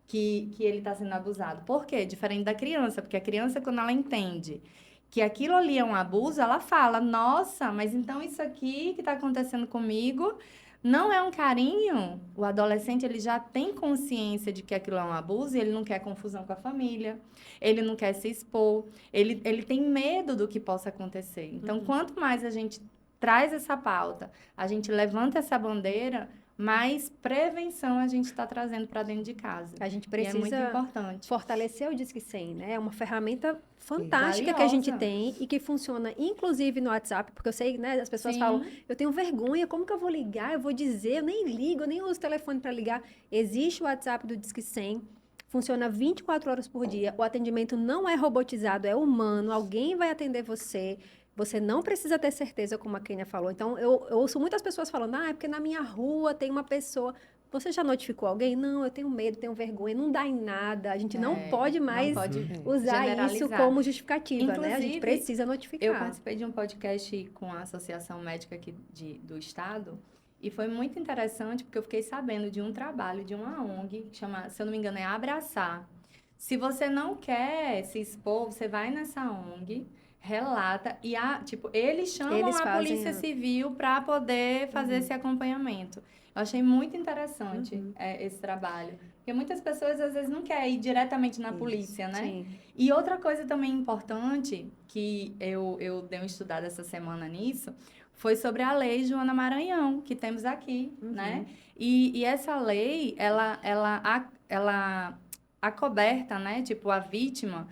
que ele está sendo abusado. Por quê? Diferente da criança, porque a criança, quando ela entende que aquilo ali é um abuso, ela fala, nossa, mas então isso aqui que está acontecendo comigo... Não é um carinho, o adolescente ele já tem consciência de que aquilo é um abuso e ele não quer confusão com a família, ele não quer se expor, ele tem medo do que possa acontecer. Então, quanto mais a gente traz essa pauta, a gente levanta essa bandeira, mais prevenção a gente está trazendo para dentro de casa. A gente E é muito precisa importante. fortalecer o Disque 100, né? É uma ferramenta fantástica que a gente Valiosa. tem e que funciona inclusive no WhatsApp, porque eu sei, né, as pessoas Sim. falam, eu tenho vergonha, como que eu vou ligar? Eu vou dizer, eu nem ligo, eu nem uso o telefone para ligar. Existe o WhatsApp do Disque 100, funciona 24 horas por dia, o atendimento não é robotizado, é humano, alguém vai atender você. Você não precisa ter certeza, como a Kênia falou. Então, eu ouço muitas pessoas falando, é porque na minha rua tem uma pessoa. Você já notificou alguém? Não, eu tenho medo, tenho vergonha, não dá em nada. A gente não pode mais não pode usar isso generalizar. como justificativa, né? A gente Inclusive, precisa notificar. Eu participei de um podcast com a Associação Médica aqui do Estado e foi muito interessante porque eu fiquei sabendo de um trabalho de uma ONG, que chama, se eu não me engano, é Abraçar. Se você não quer se expor, você vai nessa ONG, relata e eles chamam Eles a fazem Polícia Civil para poder fazer esse acompanhamento. Eu achei muito interessante esse trabalho. Porque muitas pessoas, às vezes, não querem ir diretamente na polícia, né? Sim. E outra coisa também importante, que eu dei uma estudada essa semana nisso, foi sobre a lei Joana Maranhão, que temos aqui, né? E essa lei, ela acoberta, né? Tipo, a vítima...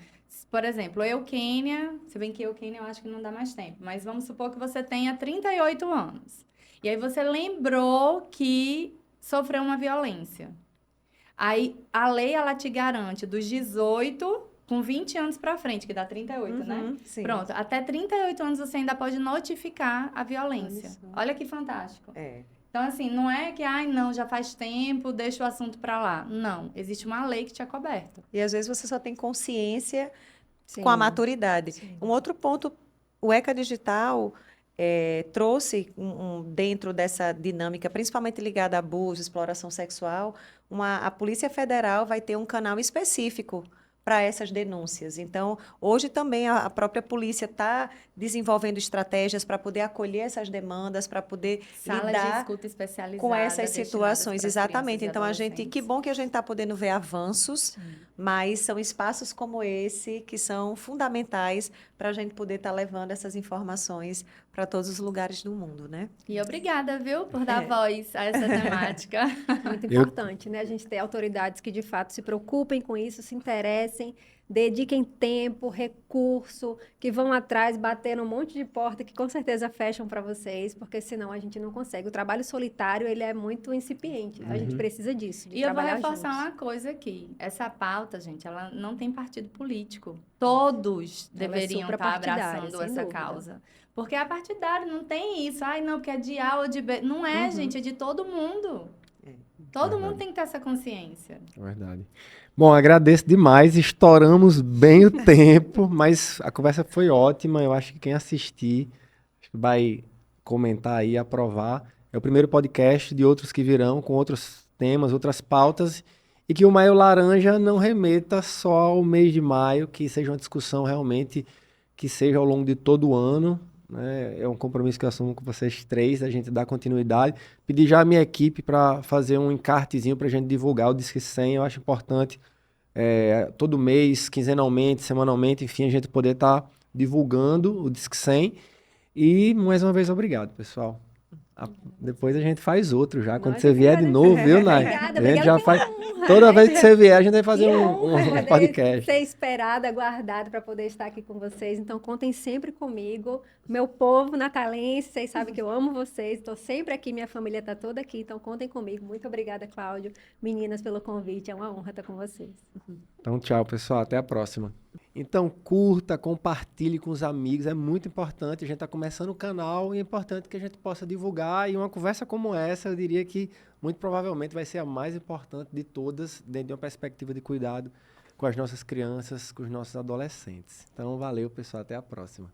Por exemplo, Eukênia, se bem que Eukênia eu acho que não dá mais tempo, mas vamos supor que você tenha 38 anos. E aí você lembrou que sofreu uma violência. Aí a lei, ela te garante dos 18 com 20 anos pra frente, que dá 38, né? Sim. Pronto, até 38 anos você ainda pode notificar a violência. Olha que fantástico. É. Então, assim, não é que, não, já faz tempo, deixa o assunto pra lá. Não, existe uma lei que te acoberta. E às vezes você só tem consciência Sim. com a maturidade. Sim. Um outro ponto, o ECA Digital trouxe dentro dessa dinâmica, principalmente ligada a abuso, exploração sexual, a Polícia Federal vai ter um canal específico para essas denúncias. Então, hoje também a própria polícia está desenvolvendo estratégias para poder acolher essas demandas, para poder Salas de lidar escuta especializada com essas destinadas situações. para Exatamente. crianças e Então, que adolescentes. bom que a gente está podendo ver avanços, mas são espaços como esse que são fundamentais para a gente poder estar levando essas informações para todos os lugares do mundo, né? E obrigada, viu, por dar voz a essa temática. Muito importante, né? A gente ter autoridades que, de fato, se preocupem com isso, se interessem, dediquem tempo, recurso, que vão atrás, bater num monte de porta que com certeza fecham para vocês, porque senão a gente não consegue. O trabalho solitário, ele é muito incipiente, então a gente precisa disso, de E eu vou trabalhar reforçar juntos. uma coisa aqui. Essa pauta, gente, ela não tem partido político. Todos deveriam estar suprapartidária, abraçando sem essa dúvida. causa. Porque é partidário, não tem isso. Não, porque é de A ou de B. Não é, gente, é de todo mundo. Todo mundo tem que ter essa consciência. Verdade. Bom, agradeço demais. Estouramos bem o tempo, mas a conversa foi ótima. Eu acho que quem assistir vai comentar aí, aprovar. É o primeiro podcast de outros que virão, com outros temas, outras pautas. E que o Maio Laranja não remeta só ao mês de maio, que seja uma discussão realmente que seja ao longo de todo o ano. Né? É um compromisso que eu assumo com vocês três, a gente dá continuidade. Pedi já a minha equipe para fazer um encartezinho para a gente divulgar o Disque 100. Eu acho importante todo mês, quinzenalmente, semanalmente, enfim, a gente poder estar divulgando o Disque 100. E mais uma vez, obrigado, pessoal. Depois a gente faz outro já, quando você vier de novo, viu, Nai? Obrigada, A gente já faz. honra, Toda né? vez que você vier, a gente vai fazer Que um honra poder podcast. ser esperada, aguardada para poder estar aqui com vocês. Então, contem sempre comigo. Meu povo natalense, vocês sabem que eu amo vocês. Estou sempre aqui, minha família está toda aqui. Então, contem comigo. Muito obrigada, Cláudio. Meninas, pelo convite. É uma honra estar com vocês. Então, tchau, pessoal. Até a próxima. Então, curta, compartilhe com os amigos. É muito importante. A gente está começando o canal e é importante que a gente possa divulgar. E uma conversa como essa, eu diria que muito provavelmente vai ser a mais importante de todas, dentro de uma perspectiva de cuidado com as nossas crianças, com os nossos adolescentes. Então, valeu, pessoal. Até a próxima.